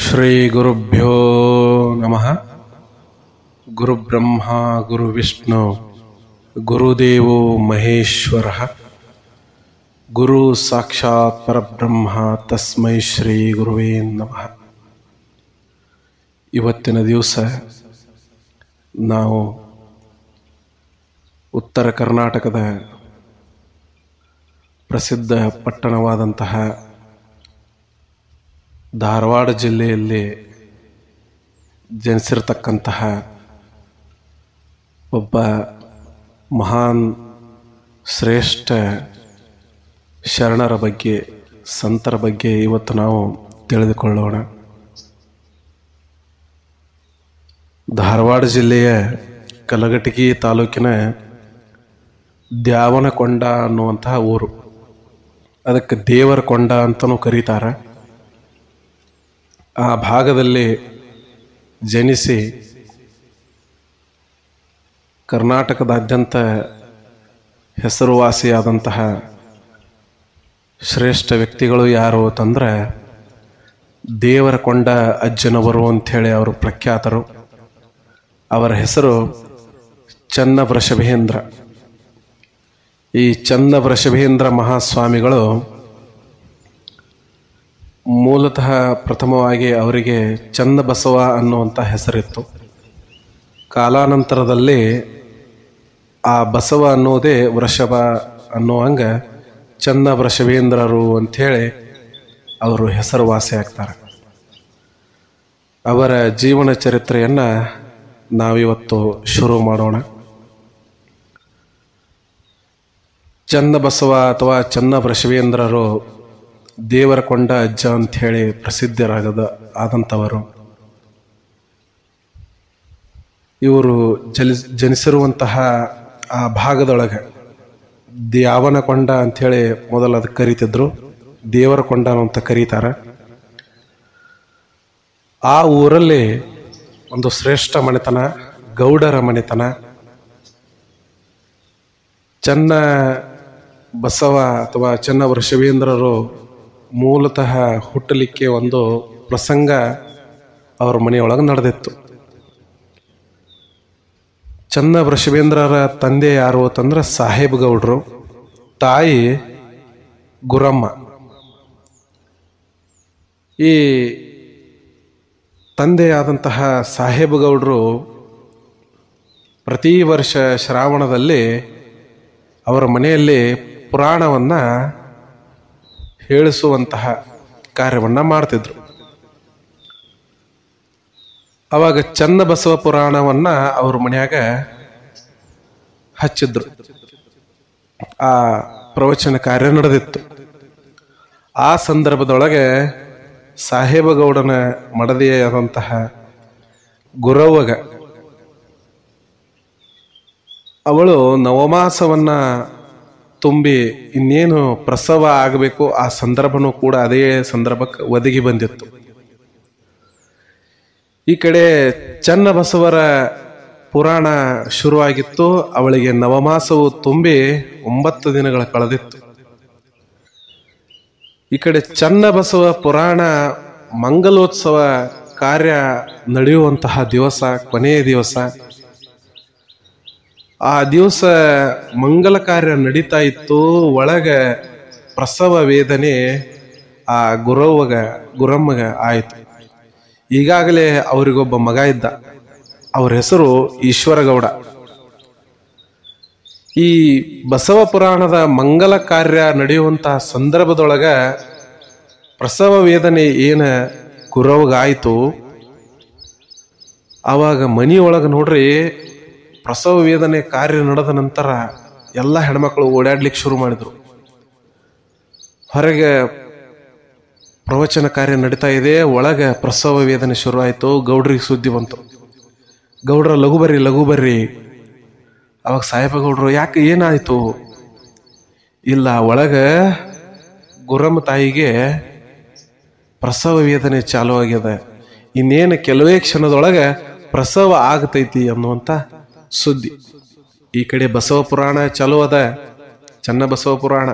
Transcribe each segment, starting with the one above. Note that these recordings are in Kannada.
ಶ್ರೀ ಗುರುಭ್ಯೋ ನಮಃ. ಗುರುಬ್ರಹ್ಮ ಗುರುವಿಷ್ಣು ಗುರುದೇವೋ ಮಹೇಶ್ವರ. ಗುರು ಸಾಕ್ಷಾತ್ ಪರಬ್ರಹ್ಮ ತಸ್ಮೈ ಶ್ರೀ ಗುರುವೇ ನಮಃ. ಇವತ್ತಿನ ದಿವಸ ನಾವು ಉತ್ತರ ಕರ್ನಾಟಕದ ಪ್ರಸಿದ್ಧ ಪಟ್ಟಣವಾದಂತಹ ಧಾರವಾಡ ಜಿಲ್ಲೆಯಲ್ಲಿ ಜನಿಸಿರ್ತಕ್ಕಂತಹ ಒಬ್ಬ ಮಹಾನ್ ಶ್ರೇಷ್ಠ ಶರಣರ ಬಗ್ಗೆ, ಸಂತರ ಬಗ್ಗೆ ಇವತ್ತು ನಾವು ತಿಳಿದುಕೊಳ್ಳೋಣ. ಧಾರವಾಡ ಜಿಲ್ಲೆಯ ಕಲಘಟಗಿ ತಾಲೂಕಿನ ದ್ಯಾವನಕೊಂಡ ಅನ್ನುವಂತಹ ಊರು. ಅದಕ್ಕೆ ದೇವರ ಕೊಂಡ ಅಂತಲೂ ಕರೀತಾರೆ. ಆ ಭಾಗದಲ್ಲಿ ಜನಿಸಿ ಕರ್ನಾಟಕದಾದ್ಯಂತ ಹೆಸರುವಾಸಿಯಾದಂತಹ ಶ್ರೇಷ್ಠ ವ್ಯಕ್ತಿಗಳು ಯಾರು ಅಂತಂದರೆ ದೇವರ ಕೊಂಡ ಅಜ್ಜನವರು ಅಂಥೇಳಿ ಅವರು ಪ್ರಖ್ಯಾತರು. ಅವರ ಹೆಸರು ಚನ್ನವೃಷಭೇಂದ್ರ. ಈ ಚನ್ನವೃಷಭೇಂದ್ರ ಮಹಾಸ್ವಾಮಿಗಳು ಮೂಲತಃ ಪ್ರಥಮವಾಗಿ ಅವರಿಗೆ ಚನ್ನಬಸವ ಅನ್ನುವಂಥ ಹೆಸರಿತ್ತು. ಕಾಲಾನಂತರದಲ್ಲಿ ಆ ಬಸವ ಅನ್ನೋದೇ ವೃಷಭ ಅನ್ನುವಂಗೆ ಚನ್ನವೃಷಭೇಂದ್ರರು ಅಂಥೇಳಿ ಅವರು ಹೆಸರುವಾಸಿ ಆಗ್ತಾರೆ. ಅವರ ಜೀವನ ಚರಿತ್ರೆಯನ್ನು ನಾವಿವತ್ತು ಶುರು ಮಾಡೋಣ. ಚನ್ನಬಸವ ಅಥವಾ ಚನ್ನವೃಷಭೇಂದ್ರರು ದೇವರ ಕೊಂಡ ಅಜ್ಜ ಅಂಥೇಳಿ ಆದಂಥವರು. ಇವರು ಜನಿಸಿರುವಂತಹ ಆ ಭಾಗದೊಳಗೆ ದ್ಯಾವನಕೊಂಡ ಅಂಥೇಳಿ ಮೊದಲು ಅದಕ್ಕೆ ಕರೀತಿದ್ರು, ದೇವರ ಕೊಂಡ ಅಂತ ಕರೀತಾರೆ. ಆ ಊರಲ್ಲಿ ಒಂದು ಶ್ರೇಷ್ಠ ಮನೆತನ, ಗೌಡರ ಮನೆತನ. ಚನ್ನ ಬಸವ ಅಥವಾ ಚನ್ನವೃಷಭೇಂದ್ರರು ಮೂಲತಃ ಹುಟ್ಟಲಿಕ್ಕೆ ಒಂದು ಪ್ರಸಂಗ ಅವರ ಮನೆಯೊಳಗೆ ನಡೆದಿತ್ತು. ಚನ್ನವೃಷಭೇಂದ್ರರ ತಂದೆ ಯಾರು ಅಂತಂದ್ರೆ ಸಾಹೇಬ್ ಗೌಡ್ರು, ತಾಯಿ ಗುರಮ್ಮ. ಈ ತಂದೆಯಾದಂತಹ ಸಾಹೇಬ್ ಗೌಡ್ರು ಪ್ರತಿ ವರ್ಷ ಶ್ರಾವಣದಲ್ಲಿ ಅವರ ಮನೆಯಲ್ಲಿ ಪುರಾಣವನ್ನು ಹೇಳಿಸುವಂತಹ ಕಾರ್ಯವನ್ನು ಮಾಡ್ತಿದ್ರು. ಅವಾಗ ಚನ್ನಬಸವ ಪುರಾಣವನ್ನು ಅವ್ರ ಮನೆಯಾಗ ಹಚ್ಚಿದ್ರು. ಆ ಪ್ರವಚನ ಕಾರ್ಯ ನಡೆದಿತ್ತು. ಆ ಸಂದರ್ಭದೊಳಗೆ ಸಾಹೇಬಗೌಡನ ಮಡದಿಯಾದಂತಹ ಗುರವ್ವಗ ಅವಳು ನವಮಾಸವನ್ನ ತುಂಬಿ ಇನ್ನೇನು ಪ್ರಸವ ಆಗಬೇಕು, ಆ ಸಂದರ್ಭನೂ ಕೂಡ ಅದೇ ಸಂದರ್ಭಕ್ಕೆ ಒದಗಿ ಬಂದಿತ್ತು. ಈ ಕಡೆ ಚನ್ನಬಸವರ ಪುರಾಣ ಶುರುವಾಗಿತ್ತು. ಅವಳಿಗೆ ನವಮಾಸವು ತುಂಬಿ 9 ದಿನಗಳ ಕಳೆದಿತ್ತು. ಈ ಕಡೆ ಚನ್ನಬಸವ ಪುರಾಣ ಮಂಗಲೋತ್ಸವ ಕಾರ್ಯ ನಡೆಯುವಂತಹ ದಿವಸ, ಕೊನೆಯ ದಿವಸ. ಆ ದಿವಸ ಮಂಗಲ ಕಾರ್ಯ ನಡೀತಾ ಇತ್ತು. ಒಳಗೆ ಪ್ರಸವ ವೇದನೆ ಆ ಗುರಮ್ಮಗ ಆಯಿತು. ಈಗಾಗಲೇ ಅವರಿಗೊಬ್ಬ ಮಗ ಇದ್ದ. ಅವರ ಹೆಸರು ಈಶ್ವರಗೌಡ. ಈ ಬಸವ ಪುರಾಣದ ಮಂಗಲ ಕಾರ್ಯ ನಡೆಯುವಂತಹ ಸಂದರ್ಭದೊಳಗ ಪ್ರಸವ ವೇದನೆ ಏನು ಗುರವ್ಗಾಯಿತು. ಆವಾಗ ಮನೆಯೊಳಗೆ ನೋಡ್ರಿ, ಪ್ರಸವ ವೇದನೆ ಕಾರ್ಯ ನಡೆದ ನಂತರ ಎಲ್ಲ ಹೆಣ್ಮಕ್ಳು ಓಡಾಡ್ಲಿಕ್ಕೆ ಶುರು ಮಾಡಿದ್ರು. ಹೊರಗೆ ಪ್ರವಚನ ಕಾರ್ಯ ನಡೀತಾ ಇದೆ, ಒಳಗೆ ಪ್ರಸವ ವೇದನೆ ಶುರು ಆಯಿತು. ಗೌಡ್ರಿಗೆ ಸುದ್ದಿ ಬಂತು. ಗೌಡ್ರ ಲಘು ಬರ್ರಿ. ಅವಾಗ ಸಾಹೇಬಗೌಡ್ರು, ಯಾಕೆ ಏನಾಯ್ತು? ಇಲ್ಲ, ಒಳಗೆ ಗುರಮ್ಮ ತಾಯಿಗೆ ಪ್ರಸವ ವೇದನೆ ಚಾಲು ಆಗ್ಯದ, ಇನ್ನೇನು ಕೆಲವೇ ಕ್ಷಣದೊಳಗೆ ಪ್ರಸವ ಆಗತೈತಿ ಅನ್ನುವಂಥ ಸುದ್ದಿ. ಈ ಕಡೆ ಬಸವ ಪುರಾಣ ಚಾಲು ಅದ, ಚನ್ನಬಸವ ಪುರಾಣ.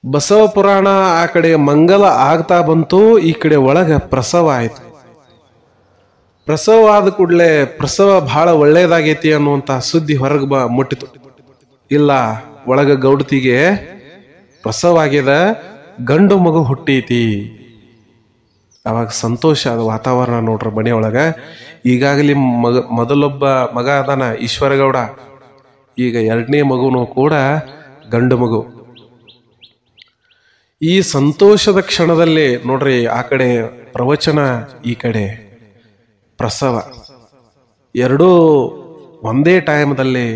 ಬಸವ ಪುರಾಣ ಆ ಕಡೆ ಮಂಗಲ ಆಗ್ತಾ ಬಂತು, ಈ ಕಡೆ ಒಳಗ ಪ್ರಸವ ಆಯ್ತು. ಪ್ರಸವ ಆದ ಕೂಡಲೇ ಪ್ರಸವ ಬಹಳ ಒಳ್ಳೇದಾಗೈತಿ ಅನ್ನುವಂತ ಸುದ್ದಿ ಹೊರಗೆ ಮುಟ್ಟಿತು. ಇಲ್ಲ, ಒಳಗ ಗೌಡತಿಗೆ ಪ್ರಸವ ಆಗ್ಯದ, ಗಂಡು ಮಗು ಹುಟ್ಟೈತಿ. ಅವಾಗ ಸಂತೋಷ ಆದ ವಾತಾವರಣ ನೋಡ್ರಿ ಮನೆಯೊಳಗ. ಈಗಾಗಲೇ ಮೊದಲೊಬ್ಬ ಮಗ ಅದಾನ ಈಶ್ವರಗೌಡ, ಈಗ ಎರಡನೇ ಮಗುನು ಕೂಡ ಗಂಡು ಮಗು. ಈ ಸಂತೋಷದ ಕ್ಷಣದಲ್ಲಿ ನೋಡ್ರಿ, ಆ ಕಡೆ ಪ್ರವಚನ, ಈ ಕಡೆ ಪ್ರಸವ, ಎರಡೂ ಒಂದೇ ಟೈಮ್ದಲ್ಲಿ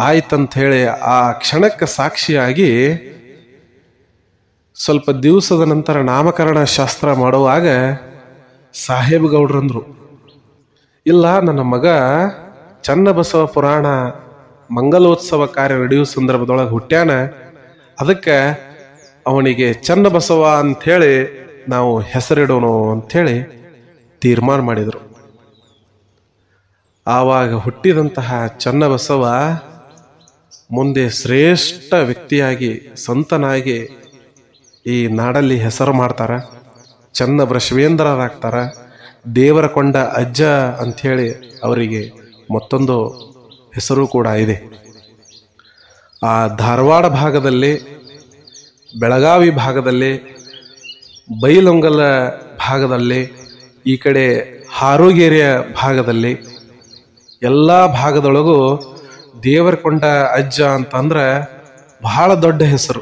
ಆಯ್ತಂತ ಹೇಳಿ ಆ ಕ್ಷಣಕ್ಕೆ ಸಾಕ್ಷಿಯಾಗಿ ಸ್ವಲ್ಪ ದಿವಸದ ನಂತರ ನಾಮಕರಣ ಶಾಸ್ತ್ರ ಮಾಡುವಾಗ ಸಾಹೇಬ್ ಗೌಡ್ರಂದ್ರು, ಇಲ್ಲ ನನ್ನ ಮಗ ಚನ್ನಬಸವ ಪುರಾಣ ಮಂಗಲೋತ್ಸವ ಕಾರ್ಯ ನಡೆಯುವ ಸಂದರ್ಭದೊಳಗೆ ಹುಟ್ಟ್ಯಾನ, ಅದಕ್ಕೆ ಅವನಿಗೆ ಚನ್ನಬಸವ ಅಂಥೇಳಿ ನಾವು ಹೆಸರಿಡೋಣ ಅಂಥೇಳಿ ತೀರ್ಮಾನ ಮಾಡಿದರು. ಆವಾಗ ಹುಟ್ಟಿದಂತಹ ಚನ್ನಬಸವ ಮುಂದೆ ಶ್ರೇಷ್ಠ ವ್ಯಕ್ತಿಯಾಗಿ, ಸಂತನಾಗಿ ಈ ನಾಡಲ್ಲಿ ಹೆಸರು ಮಾಡ್ತಾರ. ಚನ್ನಬಸವೇಂದ್ರರಾಗ್ತಾರ. ದೇವರ ಕೊಂಡ ಅಜ್ಜ ಅಂಥೇಳಿ ಅವರಿಗೆ ಮತ್ತೊಂದು ಹೆಸರು ಕೂಡ ಇದೆ. ಆ ಧಾರವಾಡ ಭಾಗದಲ್ಲಿ, ಬೆಳಗಾವಿ ಭಾಗದಲ್ಲಿ, ಬೈಲೊಂಗಲ ಭಾಗದಲ್ಲಿ, ಈ ಕಡೆ ಹಾರೋಗೇರಿಯ ಭಾಗದಲ್ಲಿ, ಎಲ್ಲ ಭಾಗದೊಳಗೂ ದೇವರ ಕೊಂಡ ಅಜ್ಜ ಅಂತಂದ್ರೆ ಬಹಳ ದೊಡ್ಡ ಹೆಸರು.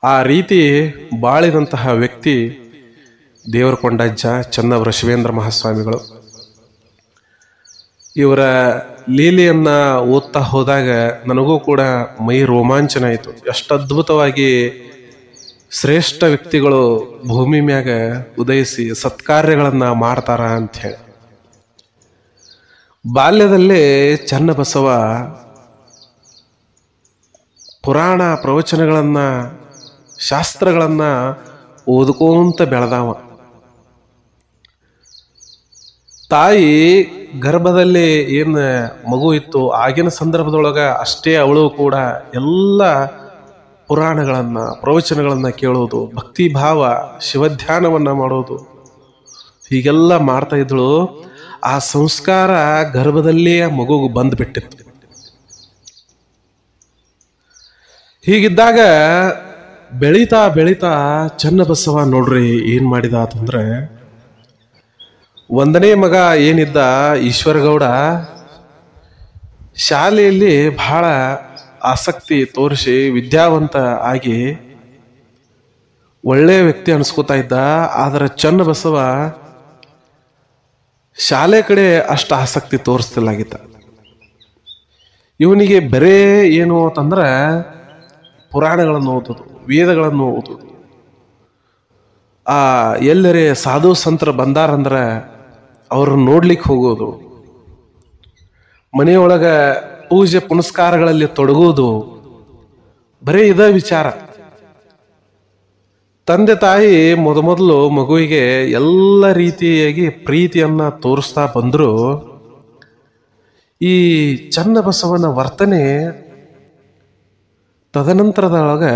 ಆ ರೀತಿ ಬಾಳಿದಂತಹ ವ್ಯಕ್ತಿ ದೇವರ ಕೊಂಡಜ್ಜ ಚನ್ನಬಸವೇಂದ್ರ ಮಹಾಸ್ವಾಮಿಗಳು. ಇವರ ಲೀಲೆಯನ್ನ ಓದ್ತಾ ಹೋದಾಗ ನನಗೂ ಕೂಡ ಮೈ ರೋಮಾಂಚನ ಆಯಿತು. ಎಷ್ಟು ಅದ್ಭುತವಾಗಿ ಶ್ರೇಷ್ಠ ವ್ಯಕ್ತಿಗಳು ಭೂಮಿ ಮ್ಯಾಗ ಉದಯಿಸಿ ಸತ್ಕಾರ್ಯಗಳನ್ನ ಮಾಡ್ತಾರ ಅಂತ ಹೇಳಿ. ಬಾಲ್ಯದಲ್ಲೇ ಚನ್ನಬಸವ ಪುರಾಣ ಪ್ರವಚನಗಳನ್ನ, ಶಾಸ್ತ್ರಗಳನ್ನ ಓದ್ಕೊಂತ ಬೆಳೆದಾವ. ತಾಯಿ ಗರ್ಭದಲ್ಲಿ ಏನ್ ಮಗು ಇತ್ತು ಆಗಿನ ಸಂದರ್ಭದೊಳಗ ಅಷ್ಟೇ ಅವಳು ಕೂಡ ಎಲ್ಲ ಪುರಾಣಗಳನ್ನ, ಪ್ರವಚನಗಳನ್ನ ಕೇಳೋದು, ಭಕ್ತಿ ಭಾವ, ಶಿವಧ್ಯಾನವನ್ನ ಮಾಡೋದು, ಹೀಗೆಲ್ಲ ಮಾಡ್ತಾ ಇದ್ಳು. ಆ ಸಂಸ್ಕಾರ ಗರ್ಭದಲ್ಲೇ ಮಗುಗೆ ಬಂದ್ಬಿಟ್ಟಿತ್ತು. ಹೀಗಿದ್ದಾಗ ಬೆಳೀತಾ ಬೆಳೀತಾ ಚನ್ನಬಸವ ನೋಡ್ರಿ ಏನ್ ಮಾಡಿದ ಅಂತಂದ್ರೆ, ಒಂದನೇ ಮಗ ಏನಿದ್ದ ಈಶ್ವರಗೌಡ, ಶಾಲೆಯಲ್ಲಿ ಬಹಳ ಆಸಕ್ತಿ ತೋರಿಸಿ ವಿದ್ಯಾವಂತ ಆಗಿ ಒಳ್ಳೆ ವ್ಯಕ್ತಿ ಅನ್ಸ್ಕೋತಾ ಇದ್ದ. ಆದ್ರೆ ಚನ್ನಬಸವ ಶಾಲೆ ಕಡೆ ಅಷ್ಟು ಆಸಕ್ತಿ ತೋರಿಸ್ತಿಲ್ಲಾಗಿತ್ತ. ಇವನಿಗೆ ಬರೇ ಏನು ಅಂತಂದ್ರೆ ಪುರಾಣಗಳನ್ನು ಓದೋದು, ವೇದಗಳನ್ನು ಓದೋದು, ಎಲ್ಲರೇ ಸಾಧು ಸಂತರ ಬಂದಾರಂದ್ರ ಅವ್ರನ್ನ ನೋಡ್ಲಿಕ್ಕೆ ಹೋಗೋದು, ಮನೆಯೊಳಗ ಪೂಜೆ ಪುನಸ್ಕಾರಗಳಲ್ಲಿ ತೊಡಗೋದು, ಬರೀ ಇದ ವಿಚಾರ. ತಂದೆ ತಾಯಿ ಮೊದಲು ಮಗುವಿಗೆ ಎಲ್ಲ ರೀತಿಯಾಗಿ ಪ್ರೀತಿಯನ್ನ ತೋರಿಸ್ತಾ ಬಂದ್ರು. ಈ ಚನ್ನಬಸವನ ವರ್ತನೆ ತದನಂತರದೊಳಗ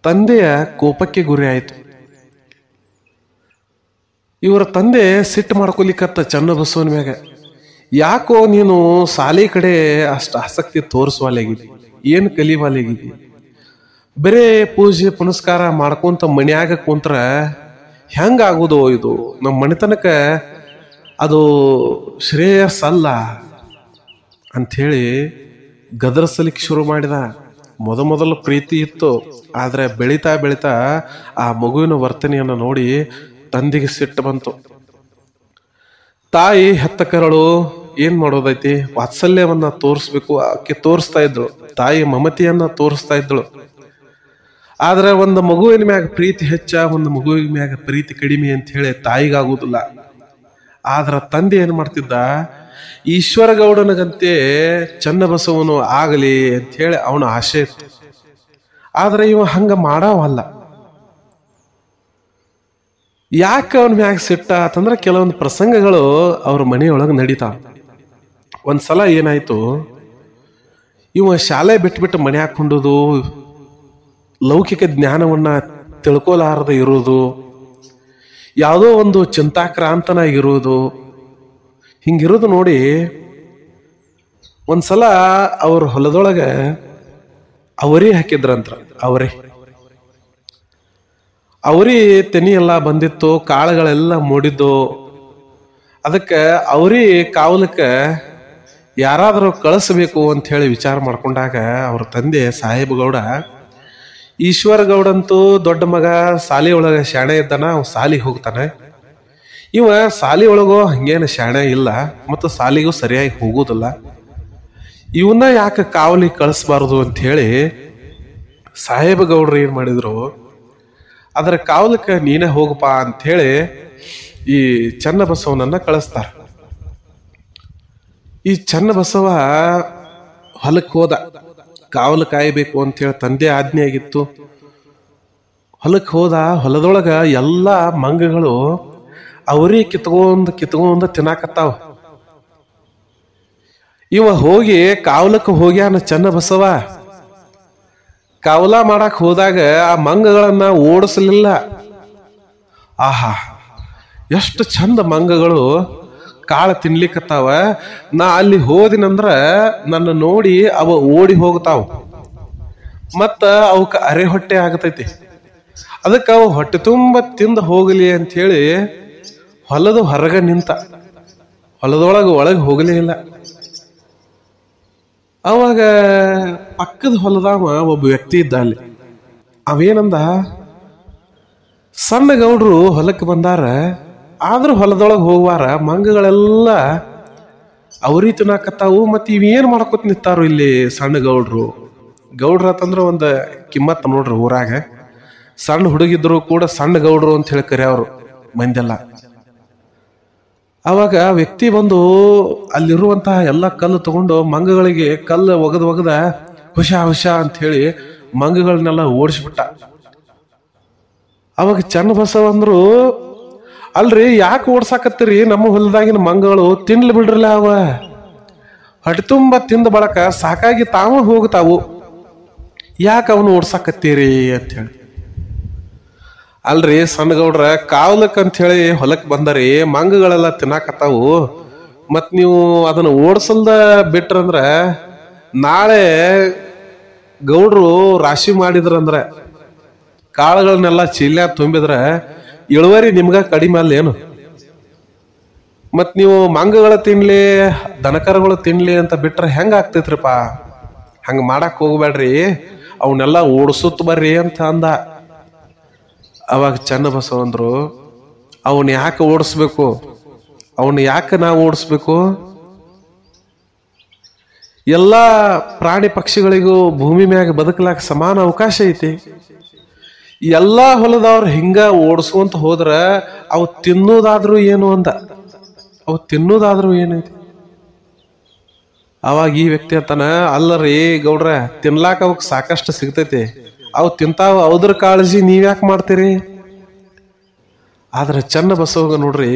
ತಂದೆಯ ಕೋಪಕ್ಕೆ ಗುರಿ ಆಯಿತು. ಇವರ ತಂದೆ ಸಿಟ್ಟು ಮಾಡ್ಕೊಲಿಕ್ಕತ್ತ ಚನ್ನಬಸವನ ಮ್ಯಾಗ, ಯಾಕೋ ನೀನು ಶಾಲೆ ಕಡೆ ಅಷ್ಟು ಆಸಕ್ತಿ ತೋರಿಸುವಲ್ಲಾಗಿದ್ದಿ, ಏನು ಕಲಿವಲ್ಲಾಗಿದ್ದಿ, ಬರೇ ಪೂಜೆ ಪುನಸ್ಕಾರ ಮಾಡ್ಕೊಂತ ಮನ್ಯಾಗ ಕುಂತ್ರ ಹೆಂಗಾಗೋದು, ಇದು ನಮ್ಮ ಮನೆತನಕ ಅದು ಶ್ರೇಯಸ್ಸಲ್ಲ ಅಂಥೇಳಿ ಗದರ್ಸಲಿಕ್ಕೆ ಶುರು ಮಾಡಿದ. ಮೊದಲು ಪ್ರೀತಿ ಇತ್ತು, ಆದ್ರೆ ಬೆಳೀತಾ ಬೆಳೀತಾ ಆ ಮಗುವಿನ ವರ್ತನೆಯನ್ನು ನೋಡಿ ತಂದೆಗೆ ಸಿಟ್ಟು ಬಂತು. ತಾಯಿ ಹೆತ್ತ ಕರಳು ಏನ್ ಮಾಡೋದೈತಿ, ವಾತ್ಸಲ್ಯವನ್ನ ತೋರಿಸ್ಬೇಕು, ಆಕೆ ತೋರಿಸ್ತಾ ಇದ್ಳು, ತಾಯಿ ಮಮತೆಯನ್ನ ತೋರಿಸ್ತಾ ಇದ್ಳು. ಆದ್ರೆ ಒಂದು ಮಗುವಿನ ಮ್ಯಾಗ ಪ್ರೀತಿ ಹೆಚ್ಚ, ಒಂದು ಮಗುವಿನ ಮ್ಯಾಗ ಪ್ರೀತಿ ಕಡಿಮೆ ಅಂತ ಹೇಳಿ ತಾಯಿಗಾಗುದಿಲ್ಲ. ಆದ್ರ ತಂದೆ ಏನ್ ಮಾಡ್ತಿದ್ದ, ಈಶ್ವರಗೌಡನಗಂತೆ ಚನ್ನಬಸವನು ಆಗಲಿ ಅಂತ ಹೇಳಿ ಅವನ ಆಸೆ ಇತ್ತು. ಆದ್ರೆ ಇವ ಹಂಗ ಮಾಡವಲ್ಲ. ಯಾಕೆ ಅವನ ಮ್ಯಾಗ ಸಿಟ್ಟ ಅಂತಂದ್ರೆ ಕೆಲವೊಂದು ಪ್ರಸಂಗಗಳು ಅವ್ರ ಮನೆಯೊಳಗೆ ನಡೀತಾವ. ಒಂದ್ಸಲ ಏನಾಯ್ತು, ಇವ ಶಾಲೆ ಬಿಟ್ಬಿಟ್ಟು ಮನೆ ಹಾಕೊಂಡುದು ಲೌಕಿಕ ಜ್ಞಾನವನ್ನ ತಿಳ್ಕೊಲಾರದೆ ಇರುವುದು, ಯಾವುದೋ ಒಂದು ಚಿಂತಾಕ್ರಾಂತನಾಗಿರುವುದು, ಹಿಂಗಿರೋದು ನೋಡಿ ಒಂದ್ಸಲ ಅವ್ರ ಹೊಲದೊಳಗ ಅವರಿ ಹಾಕಿದ್ರಂತ್ರ. ಅವರಿ ತೆನಿ ಎಲ್ಲ ಬಂದಿತ್ತು, ಕಾಳುಗಳೆಲ್ಲ ಮೂಡಿದ್ದು. ಅದಕ್ಕೆ ಅವರಿ ಕಾವಲಕ್ಕೆ ಯಾರಾದರೂ ಕಳಿಸ್ಬೇಕು ಅಂತ ಹೇಳಿ ವಿಚಾರ ಮಾಡ್ಕೊಂಡಾಗ ಅವ್ರ ತಂದೆ ಸಾಹೇಬ್ ಗೌಡ, ಈಶ್ವರ ಗೌಡಂತೂ ದೊಡ್ಡ ಮಗ, ಸಾಲಿ ಒಳಗ ಶಾಣೆ ಇದ್ದಾನ, ಅವ್ ಸಾಲಿಗೆ ಹೋಗ್ತಾನೆ. ಇವ ಸಾಲಿ ಒಳಗೋ ಹಂಗೇನು ಶಾಣೆ ಇಲ್ಲ, ಮತ್ತು ಸಾಲಿಗೂ ಸರಿಯಾಗಿ ಹೋಗುದಿಲ್ಲ. ಇವನ್ನ ಯಾಕೆ ಕಾವಲಿಗೆ ಕಳಿಸ್ಬಾರ್ದು ಅಂತ ಹೇಳಿ ಸಾಹೇಬ ಗೌಡ್ರು ಏನ್ ಮಾಡಿದ್ರು, ಅದರ ಕಾವಲಕ್ಕೆ ನೀನೇ ಹೋಗಪ್ಪ ಅಂತ ಹೇಳಿ ಈ ಚನ್ನಬಸವನನ್ನ ಕಳಿಸ್ತಾರ. ಈ ಚನ್ನಬಸವ ಹೊಲಕ್ಕೆ ಹೋದ, ಕಾವಲು ಕಾಯಬೇಕು ಅಂತ ಹೇಳಿ ತಂದೆ ಆಜ್ಞೆ ಆಗಿತ್ತು. ಹೊಲಕ್ಕೆ ಹೋದ. ಹೊಲದೊಳಗ ಎಲ್ಲ ಮಂಗಗಳು ಅವರಿ ಕಿತ್ಕೊಂಡ್ ತಿನ್ನಾಕತ್ತಾವ. ಇವ ಹೋಗಿ ಕಾವಲಕ್ಕೆ ಹೋಗ್ಯಾನ ಚನ್ನಬಸವ. ಕಾವಲ ಮಾಡಕ್ ಹೋದಾಗ ಆ ಮಂಗಗಳನ್ನ ಓಡಿಸ್ಲಿಲ್ಲ. ಆಹಾ, ಎಷ್ಟು ಚಂದ ಮಂಗಗಳು ಕಾಳು ತಿನ್ಲಿಕ್ಕತ್ತಾವ. ನಾ ಅಲ್ಲಿ ಹೋದಿನಂದ್ರ ನನ್ನ ನೋಡಿ ಅವ ಓಡಿ ಹೋಗ್ತಾವ, ಮತ್ತ ಅವಕ್ಕ ಅರೆ ಹೊಟ್ಟೆ ಆಗತೈತಿ. ಅದಕ್ಕೆ ಅವ ಹೊಟ್ಟೆ ತುಂಬ ತಿಂದ ಹೋಗಲಿ ಅಂತ ಹೇಳಿ ಹೊಲದ ಹೊರಗ ನಿಂತ, ಒಳಗೆ ಹೋಗಲೇ ಇಲ್ಲ. ಅವಾಗ ಪಕ್ಕದ ಹೊಲದವ ಒಬ್ಬ ವ್ಯಕ್ತಿ ಇದ್ದ ಅಲ್ಲಿ. ಅವೇನಂದ, ಸಣ್ಣ ಗೌಡ್ರು ಹೊಲಕ್ಕೆ ಬಂದಾರ, ಆದ್ರೂ ಹೊಲದೊಳಗೆ ಹೋಗುವಾರ ಮಂಗಗಳೆಲ್ಲ ಅವರಿ ತಿನ್ನಾಕತ್ತಾವು. ಮತ್ತೆ ಇವೇನ್ ಮಾಡ್ಕೊತ ನಿಂತಾರು ಇಲ್ಲಿ ಸಣ್ಣ ಗೌಡ್ರು. ಗೌಡ್ರ ಅಂತಂದ್ರ ಒಂದ್ ಕಿಮ್ಮತ್ ನೋಡ್ರಿ ಊರಾಗ. ಸಣ್ಣ ಹುಡುಗಿದ್ರು ಕೂಡ ಸಣ್ಣ ಗೌಡ್ರು ಅಂತ ಹೇಳಿ ಕರೆಯವ್ರು ಮಂದೆಲ್ಲ. ಅವಾಗ ವ್ಯಕ್ತಿ ಬಂದು ಅಲ್ಲಿರುವಂತಹ ಎಲ್ಲ ಕಲ್ಲು ತಗೊಂಡು ಮಂಗಗಳಿಗೆ ಕಲ್ಲು ಒಗದ ಹುಷ ಅಂತ ಹೇಳಿ ಮಂಗಗಳನ್ನೆಲ್ಲ ಓಡಿಸ್ಬಿಟ್ಟ. ಅವಾಗ ಚನ್ನಬಸವ ಅಂದ್ರು, ಅಲ್ರಿ ಯಾಕೆ ಓಡ್ಸಾಕತ್ತೀರಿ? ನಮ್ಮ ಹೊಲದಾಗಿನ ಮಂಗಗಳು ತಿನ್ಲಿ ಬಿಡ್ರಲ್ಲ, ಅವ ಹೊಟ್ಟೆ ತುಂಬ ತಿಂದ ಬಳಕ ಸಾಕಾಗಿ ತಾವ ಹೋಗ್ತಾವು, ಯಾಕೆ ಅವನು ಓಡ್ಸಾಕತ್ತೀರಿ ಅಂತ ಹೇಳಿ. ಅಲ್ರಿ ಸಣ್ಣ ಗೌಡ್ರ, ಕಾವಲಕ್ ಅಂತ ಹೇಳಿ ಹೊಲಕ್ ಬಂದರಿ, ಮಂಗಗಳೆಲ್ಲ ತಿನ್ನಾಕತ್ತಾವು, ಮತ್ ನೀವು ಅದನ್ನ ಓಡಿಸಲ್ದ ಬಿಟ್ರಂದ್ರ ನಾಳೆ ಗೌಡ್ರು ರಾಶಿ ಮಾಡಿದ್ರಂದ್ರ ಕಾಳುಗಳನ್ನೆಲ್ಲ ಚೀಲ ತುಂಬಿದ್ರ ಇಳುವರಿ ನಿಮ್ಗ ಕಡಿಮೆ ಅಲ್ಲ ಏನು? ಮತ್ ನೀವು ಮಂಗಗಳ ತಿನ್ಲಿ ದನಕರಗಳು ತಿನ್ಲಿ ಅಂತ ಬಿಟ್ರೆ ಹೆಂಗ ಆಗ್ತೈತ್ರಿಪಾ? ಹಂಗ ಮಾಡಕ್ ಹೋಗ್ಬೇಡ್ರಿ, ಅವನ್ನೆಲ್ಲ ಓಡಿಸುತ್ತ ಬರ್ರಿ ಅಂತ ಅಂದ. ಅವಾಗ ಚನ್ನಬಸವ ಅಂದ್ರು, ಅವನ್ ಯಾಕೆ ಓಡಿಸ್ಬೇಕು? ಅವನ್ ಯಾಕೆ ನಾವು ಓಡಿಸ್ಬೇಕು? ಎಲ್ಲಾ ಪ್ರಾಣಿ ಪಕ್ಷಿಗಳಿಗೂ ಭೂಮಿ ಮ್ಯಾಗ ಬದುಕಲಾಕ ಸಮಾನ ಅವಕಾಶ ಐತಿ. ಎಲ್ಲಾ ಹೊಲದವ್ರು ಹಿಂಗ ಓಡಿಸುವಂತ ಹೋದ್ರ ಅವು ತಿನ್ನೋದಾದ್ರೂ ಏನು ಅಂದ. ಅವು ತಿನ್ನೋದಾದ್ರೂ ಏನೈತಿ? ಅವಾಗ ಈ ವ್ಯಕ್ತಿ ಅಂತಾನ, ಅಲ್ಲರಿ ಗೌಡ್ರ, ತಿನ್ಲಾಕ ಅವಕ್ ಸಾಕಷ್ಟು ಸಿಗ್ತೈತಿ, ಅವು ತಿಂತಾವ, ಅವ್ರ ಕಾಳಜಿ ನೀವ್ಯಾಕೆ ಮಾಡ್ತೀರಿ? ಆದ್ರೆ ಚನ್ನಬಸವಗ ನೋಡ್ರಿ,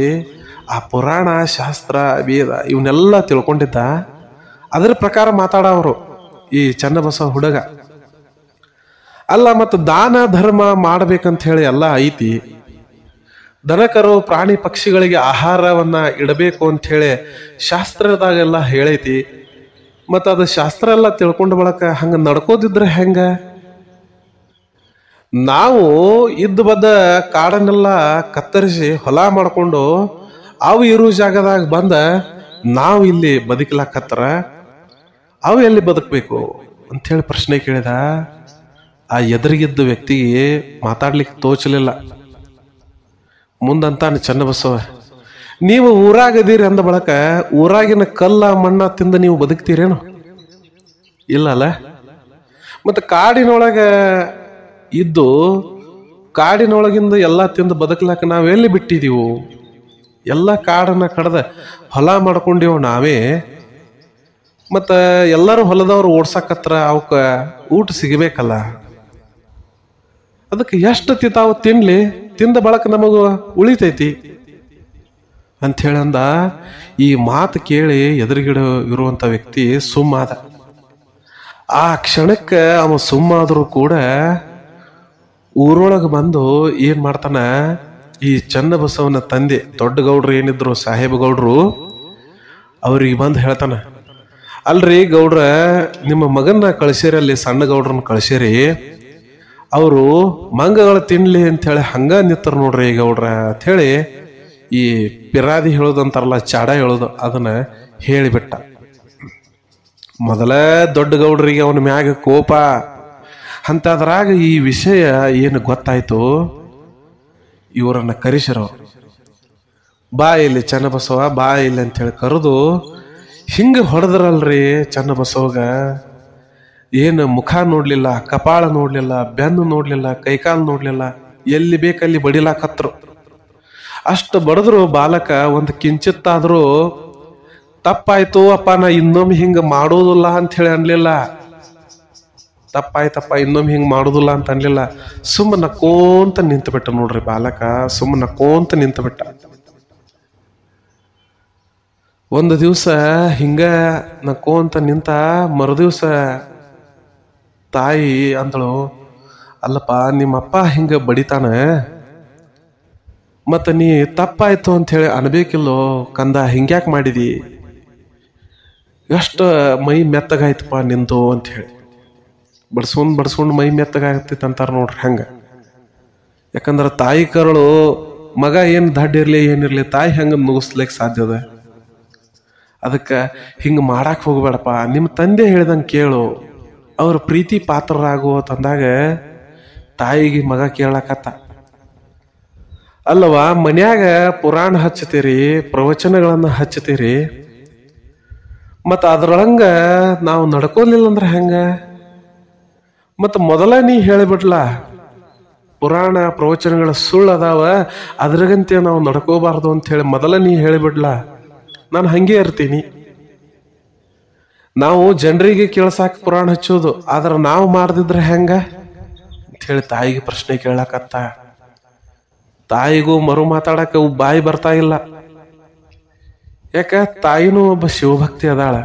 ಆ ಪುರಾಣ ಶಾಸ್ತ್ರ ವೇದ ಇವನ್ನೆಲ್ಲ ತಿಳ್ಕೊಂಡಿದ್ದ. ಅದ್ರ ಪ್ರಕಾರ ಮಾತಾಡವರು ಈ ಚನ್ನಬಸವ ಹುಡುಗ. ಅಲ್ಲ, ಮತ್ತ ದಾನ ಧರ್ಮ ಮಾಡ್ಬೇಕಂತ ಹೇಳಿ ಎಲ್ಲ ಐತಿ. ದನಕರು ಪ್ರಾಣಿ ಪಕ್ಷಿಗಳಿಗೆ ಆಹಾರವನ್ನ ಇಡಬೇಕು ಅಂತ ಹೇಳಿ ಶಾಸ್ತ್ರದಾಗೆಲ್ಲ ಹೇಳೈತಿ. ಮತ್ತ ಅದು ಶಾಸ್ತ್ರ ಎಲ್ಲ ತಿಳ್ಕೊಂಡ ಬಳಕ ಹಂಗ ನಡ್ಕೋದಿದ್ರೆ ಹೆಂಗ? ನಾವು ಇದ್ದ ಬದ್ದ ಕಾಡನ್ನೆಲ್ಲ ಕತ್ತರಿಸಿ ಹೊಲ ಮಾಡ್ಕೊಂಡು ಅವು ಇರೋ ಜಾಗದಾಗ ಬಂದ ನಾವು ಇಲ್ಲಿ ಬದುಕಲಾಕತ್ತರ, ಅವು ಎಲ್ಲಿ ಬದುಕಬೇಕು ಅಂತ ಹೇಳಿ ಪ್ರಶ್ನೆ ಕೇಳಿದ. ಆ ಎದುರಿಗಿದ್ದ ವ್ಯಕ್ತಿಗೆ ಮಾತಾಡ್ಲಿಕ್ಕೆ ತೋಚಲಿಲ್ಲ. ಮುಂದಂತಾನೆ ಚನ್ನಬಸವ, ನೀವು ಊರಾಗದೀರಿ ಅಂದ ಬಳಕ ಊರಾಗಿನ ಕಲ್ಲ ಮಣ್ಣ ತಿಂದ ನೀವು ಬದುಕ್ತೀರೇನು? ಇಲ್ಲಲ್ಲ. ಮತ್ತೆ ಕಾಡಿನೊಳಗ ಇದ್ದು ಕಾಡಿನೊಳಗಿಂದ ಎಲ್ಲ ತಿಂದು ಬದುಕಲಾಕ ನಾವೆಲ್ಲಿ ಬಿಟ್ಟಿದೀವು? ಎಲ್ಲ ಕಾಡನ್ನ ಕಡ್ದ ಹೊಲ ಮಾಡ್ಕೊಂಡಿವ್ ನಾವೇ. ಮತ್ತ ಎಲ್ಲರೂ ಹೊಲದವ್ರು ಓಡ್ಸಾಕತ್ರ ಅವಕ್ಕ ಊಟ ಸಿಗಬೇಕಲ್ಲ. ಅದಕ್ಕೆ ಎಷ್ಟು ತಿಂತಾವು ತಿನ್ಲಿ, ತಿಂದ ಬಳಕ ನಮಗ ಉಳಿತೈತಿ ಅಂತ ಹೇಳಂದ. ಈ ಮಾತು ಕೇಳಿ ಎದುರುಗಿಡ ಇರುವಂತ ವ್ಯಕ್ತಿ ಸುಮ್ಮಾದ. ಆ ಕ್ಷಣಕ್ಕೆ ಅವ ಸುಮ್ಮಾದ್ರೂ ಕೂಡ ಊರೊಳಗೆ ಬಂದು ಏನ್ ಮಾಡ್ತಾನ, ಈ ಚನ್ನಬಸವನ ತಂದೆ ದೊಡ್ಡ ಗೌಡ್ರು ಏನಿದ್ರು ಸಾಹೇಬ ಗೌಡ್ರು ಅವ್ರಿಗೆ ಬಂದು ಹೇಳ್ತಾನ, ಅಲ್ರಿ ಗೌಡ್ರ, ನಿಮ್ಮ ಮಗನ್ನ ಕಳ್ಸಿರಿ, ಅಲ್ಲಿ ಸಣ್ಣ ಗೌಡ್ರನ್ನ ಕಳ್ಸಿರಿ, ಅವರು ಮಂಗಗಳ ತಿನ್ಲಿ ಅಂತ ಹೇಳಿ ಹಂಗ ನಿತ್ತರ್ ನೋಡ್ರಿ ಗೌಡ್ರ ಅಂತ ಹೇಳಿ ಈ ಪಿರಾದಿ ಹೇಳೋದಂತಾರಲ್ಲ, ಚಾಡ ಹೇಳೋದು, ಅದನ್ನ ಹೇಳಿಬಿಟ್ಟ. ಮೊದಲ ದೊಡ್ಡ ಗೌಡ್ರಿಗೆ ಅವನ ಮ್ಯಾಗ ಕೋಪ. ಅಂತದ್ರಾಗ ಈ ವಿಷಯ ಏನು ಗೊತ್ತಾಯ್ತು, ಇವರನ್ನ ಕರೆಸಿರೋ, ಬಾ ಇಲ್ಲಿ ಚನ್ನಬಸವ, ಬಾ ಇಲ್ಲಿ ಅಂತ ಹೇಳಿ ಕರೆದು ಹಿಂಗ ಹೊಡೆದ್ರಲ್ರಿ ಚನ್ನಬಸವಗ. ಏನು ಮುಖ ನೋಡ್ಲಿಲ್ಲ, ಕಪಾಳ ನೋಡ್ಲಿಲ್ಲ, ಬೆನ್ನು ನೋಡ್ಲಿಲ್ಲ, ಕೈಕಾಲು ನೋಡ್ಲಿಲ್ಲ, ಎಲ್ಲಿ ಬೇಕಲ್ಲಿ ಬಡಿಲಾಕತ್ರು. ಅಷ್ಟು ಬಡದ್ರು ಬಾಲಕ ಒಂದು ಕಿಂಚಿತ್ತಾದ್ರೂ ತಪ್ಪಾಯ್ತು ಅಪ್ಪ, ನಾ ಇನ್ನೊಮ್ಮೆ ಹಿಂಗ ಮಾಡೋದಿಲ್ಲ ಅಂತ ಹೇಳಿ ಅನ್ಲಿಲ್ಲ. ತಪ್ಪಾಯ್ತಪ್ಪ, ಇನ್ನೊಮ್ಮೆ ಹಿಂಗ್ ಮಾಡೋದಿಲ್ಲ ಅಂತ ಅನ್ಲಿಲ್ಲ. ಸುಮ್ಮ ನಕ್ಕೋಂತ ನಿಂತು ಬಿಟ್ಟ ನೋಡ್ರಿ ಬಾಲಕ, ಸುಮ್ಮ ನಕ್ಕೋಂತ ನಿಂತು ಬಿಟ್ಟ. ಒಂದು ದಿವ್ಸ ಹಿಂಗ ನಕ್ಕೋಂತ ನಿಂತ, ಮರುದಿವ್ಸ ತಾಯಿ ಅಂದಳು, ಅಲ್ಲಪ್ಪ ನಿಮ್ಮಪ್ಪ ಹಿಂಗ ಬಡಿತಾನ, ಮತ್ತ ನೀ ತಪ್ಪಾಯ್ತು ಅಂತ ಹೇಳಿ ಅನ್ಬೇಕಿಲ್ಲೋ ಕಂದ, ಹಿಂಗ್ಯಾಕ್ ಮಾಡಿದಿ, ಎಷ್ಟು ಮೈ ಮೆತ್ತಗಾಯ್ತಪ್ಪ ನಿಂದು ಅಂತ ಹೇಳಿ. ಬಡ್ಸ್ಕೊಂಡ್ ಮೈ ಮೆತ್ತಗಾಗ್ತೈತೆ ಅಂತಾರ ನೋಡ್ರಿ ಹಂಗ. ಯಾಕಂದ್ರ ತಾಯಿ ಕರಳು ಮಗ ಏನ್ ದಡ್ಡ ಇರ್ಲಿ ಏನಿರ್ಲಿ, ತಾಯಿ ಹೆಂಗ ನುಗ್ಸ್ಲಿಕ್ಕೆ ಸಾಧ್ಯದ. ಅದಕ್ಕ ಹಿಂಗ ಮಾಡಾಕ್ ಹೋಗ್ಬೇಡಪ್ಪ, ನಿಮ್ಮ ತಂದೆ ಹೇಳ್ದಂಗ ಕೇಳು, ಅವ್ರ ಪ್ರೀತಿ ಪಾತ್ರರಾಗುವ ತಂದಾಗ ತಾಯಿಗೆ ಮಗ ಕೇಳಕತ್ತ. ಅಲ್ಲವಾ, ಮನ್ಯಾಗ ಪುರಾಣ ಹಚ್ಚತೀರಿ, ಪ್ರವಚನಗಳನ್ನ ಹಚ್ಚತೀರಿ, ಮತ್ತ ಅದ್ರೊಳಂಗ ನಾವು ನಡ್ಕೋಲಿಲ್ಲ ಅಂದ್ರ ಹೆಂಗ? ಮತ್ತ ಮೊದಲ ನೀ ಹೇಳಿಬಿಡ್ಲ, ಪುರಾಣ ಪ್ರವಚನಗಳ ಸುಳ್ಳು ಅದಾವ, ಅದ್ರಗಂತೆ ನಾವು ನಡ್ಕೋಬಾರ್ದು ಅಂತ ಹೇಳಿ ಮೊದಲ ನೀ ಹೇಳಿಬಿಡ್ಲ, ನಾನು ಹಂಗೆ ಇರ್ತೀನಿ. ನಾವು ಜನರಿಗೆ ಕೇಳ್ಸಾಕ ಪುರಾಣ ಹಚ್ಚೋದು, ಆದ್ರ ನಾವು ಮಾಡ್ದಿದ್ರೆ ಹೆಂಗ ಅಂತ ಹೇಳಿ ತಾಯಿಗೆ ಪ್ರಶ್ನೆ ಕೇಳಕತ್ತ. ತಾಯಿಗೂ ಮರು ಮಾತಾಡಕ ಬಾಯಿ ಬರ್ತಾ ಇಲ್ಲ. ಯಾಕ, ತಾಯಿನೂ ಒಬ್ಬ ಶಿವಭಕ್ತಿ ಅದಾಳ.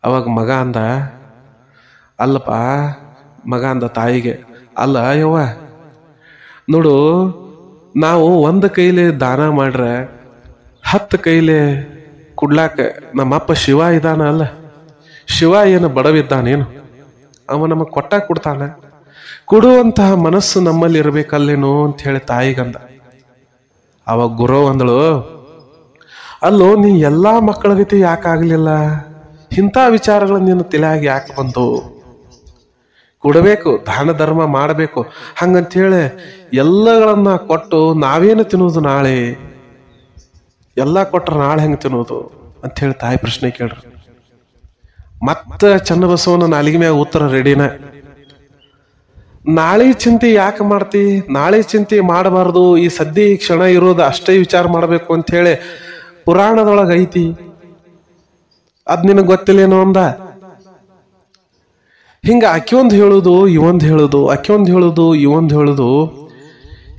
ಅವಾಗ ಮಗ ಅಂದ, ಅಲ್ಲಪ್ಪ, ಮಗ ಅಂದ ತಾಯಿಗೆ, ಅಲ್ಲ ಯವ್ವ, ನೋಡು, ನಾವು ಒಂದು ಕೈಲಿ ದಾನ ಮಾಡ್ರೆ 10 ಕೈಲಿ ಕುಡ್ಲಾಕ ನಮ್ಮಪ್ಪ ಶಿವ ಇದಾನ ಅಲ್ಲ, ಶಿವ ಏನು ಬಡವಿದ್ದಾನೇನು, ಅವ ನಮಗ್ ಕೊಡ್ತಾನ, ಕೊಡುವಂತಹ ಮನಸ್ಸು ನಮ್ಮಲ್ಲಿ ಇರ್ಬೇಕಲ್ಲೇನು ಅಂತ ಹೇಳಿ ತಾಯಿಗಂದ. ಅವಾಗ ಗುರು ಅಂದಳು, ಅಲ್ಲೋ, ನೀ ಎಲ್ಲಾ ಮಕ್ಕಳ ಗತಿ ಯಾಕಾಗ್ಲಿಲ್ಲ, ಇಂಥ ವಿಚಾರಗಳು ನಿನ್ನ ತಲೆಯಾಗಿ ಯಾಕೆ ಬಂತು? ಕೊಡಬೇಕು, ದಾನ ಧರ್ಮ ಮಾಡಬೇಕು, ಹಂಗಂತ ಹೇಳಿ ಎಲ್ಲಗಳನ್ನ ಕೊಟ್ಟು ನಾವೇನು ತಿನ್ನೋದು ನಾಳೆ? ಎಲ್ಲ ಕೊಟ್ರ ನಾಳೆ ಹೆಂಗ್ ತಿನ್ನೋದು ಅಂತ ಹೇಳಿ ತಾಯಿ ಪ್ರಶ್ನೆ ಕೇಳ್ರಿ. ಮತ್ತ ಚನ್ನಬಸವನ ನಾಲಿಗೆ ಮ್ಯಾಗ ಉತ್ತರ ರೆಡಿನ. ನಾಳೆ ಚಿಂತೆ ಯಾಕೆ ಮಾಡ್ತಿ? ನಾಳೆ ಚಿಂತೆ ಮಾಡಬಾರ್ದು, ಈ ಸದ್ಯ ಈ ಕ್ಷಣ ಇರೋದು ಅಷ್ಟೇ ವಿಚಾರ ಮಾಡ್ಬೇಕು ಅಂತ ಹೇಳಿ ಪುರಾಣದೊಳಗ ಐತಿ, ಅದ್ ನಿನಗ್ ಗೊತ್ತಿಲ್ಲೇನೋ ಅಂದ. ಹಿಂಗ ಅಕ್ಕೊಂದ್ ಹೇಳುದು ಇವೊಂದ್ ಹೇಳುದು, ಅಕ್ಕೊಂದ್ ಹೇಳುದು ಇವೊಂದ್ ಹೇಳುದು,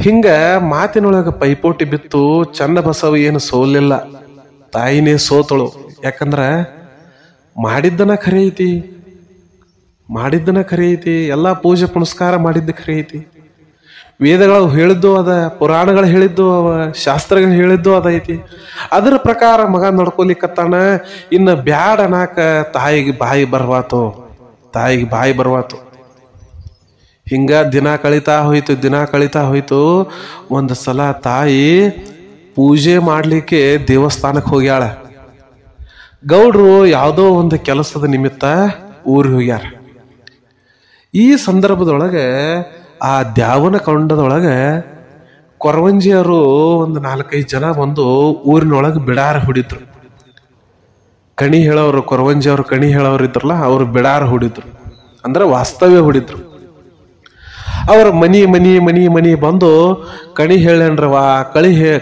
ಹಿಂಗ ಮಾತಿನೊಳಗ ಪೈಪೋಟಿ ಬಿತ್ತು. ಚನ್ನಬಸವ ಏನು ಸೋಲಿಲ್ಲ, ತಾಯಿನೇ ಸೋತಳು. ಯಾಕಂದ್ರ ಮಾಡಿದ್ದನ ಖರೆ ಐತಿ, ಮಾಡಿದ್ದನ ಖರೆ ಐತಿ, ಎಲ್ಲಾ ಪೂಜೆ ಪುನಸ್ಕಾರ ಮಾಡಿದ್ದ ಖರೆ ಐತಿ. ವೇದಗಳು ಹೇಳಿದ್ದು ಅದ, ಪುರಾಣಗಳು ಹೇಳಿದ್ದು ಅವ, ಶಾಸ್ತ್ರಗಳು ಹೇಳಿದ್ದು ಅದೈತಿ. ಅದರ ಪ್ರಕಾರ ಮಗ ನಡ್ಕೊಲಿಕ್ಕತ್ತಾನ. ಇನ್ನ ಬ್ಯಾಡ ಅನಾಕ ತಾಯಿಗೆ ಬಾಯಿ ಬರ್ವಾತು. ಹಿಂಗ ದಿನ ಕಳೀತಾ ಹೋಯ್ತು. ಒಂದು ಸಲ ತಾಯಿ ಪೂಜೆ ಮಾಡ್ಲಿಕ್ಕೆ ದೇವಸ್ಥಾನಕ್ಕೆ ಹೋಗ್ಯಾಳ. ಗೌಡ್ರು ಯಾವುದೋ ಒಂದು ಕೆಲಸದ ನಿಮಿತ್ತ ಊರಿಗೆ ಹೋಗ್ಯಾರ. ಈ ಸಂದರ್ಭದೊಳಗೆ ಆ ದ್ಯಾವನ ಕೊಂಡದೊಳಗೆ ಕೊರವಂಜಿಯರು ಒಂದು 4-5 ಜನ ಬಂದು ಊರಿನೊಳಗೆ ಬಿಡಾರ ಹೊಡಿದ್ರು. ಕಣಿ ಹೇಳೋರು, ಕೊರವಂಜಿಯವರು ಕಣಿ ಹೇಳೋರು ಇದ್ರಲ್ಲ, ಅವ್ರು ಬಿಡಾರ ಹೊಡಿದ್ರು, ಅಂದ್ರೆ ವಾಸ್ತವ್ಯ ಹೊಡಿದ್ರು. ಅವ್ರ ಮನಿ ಬಂದು ಕಣಿ ಹೇಳೇನ್ರವಾ,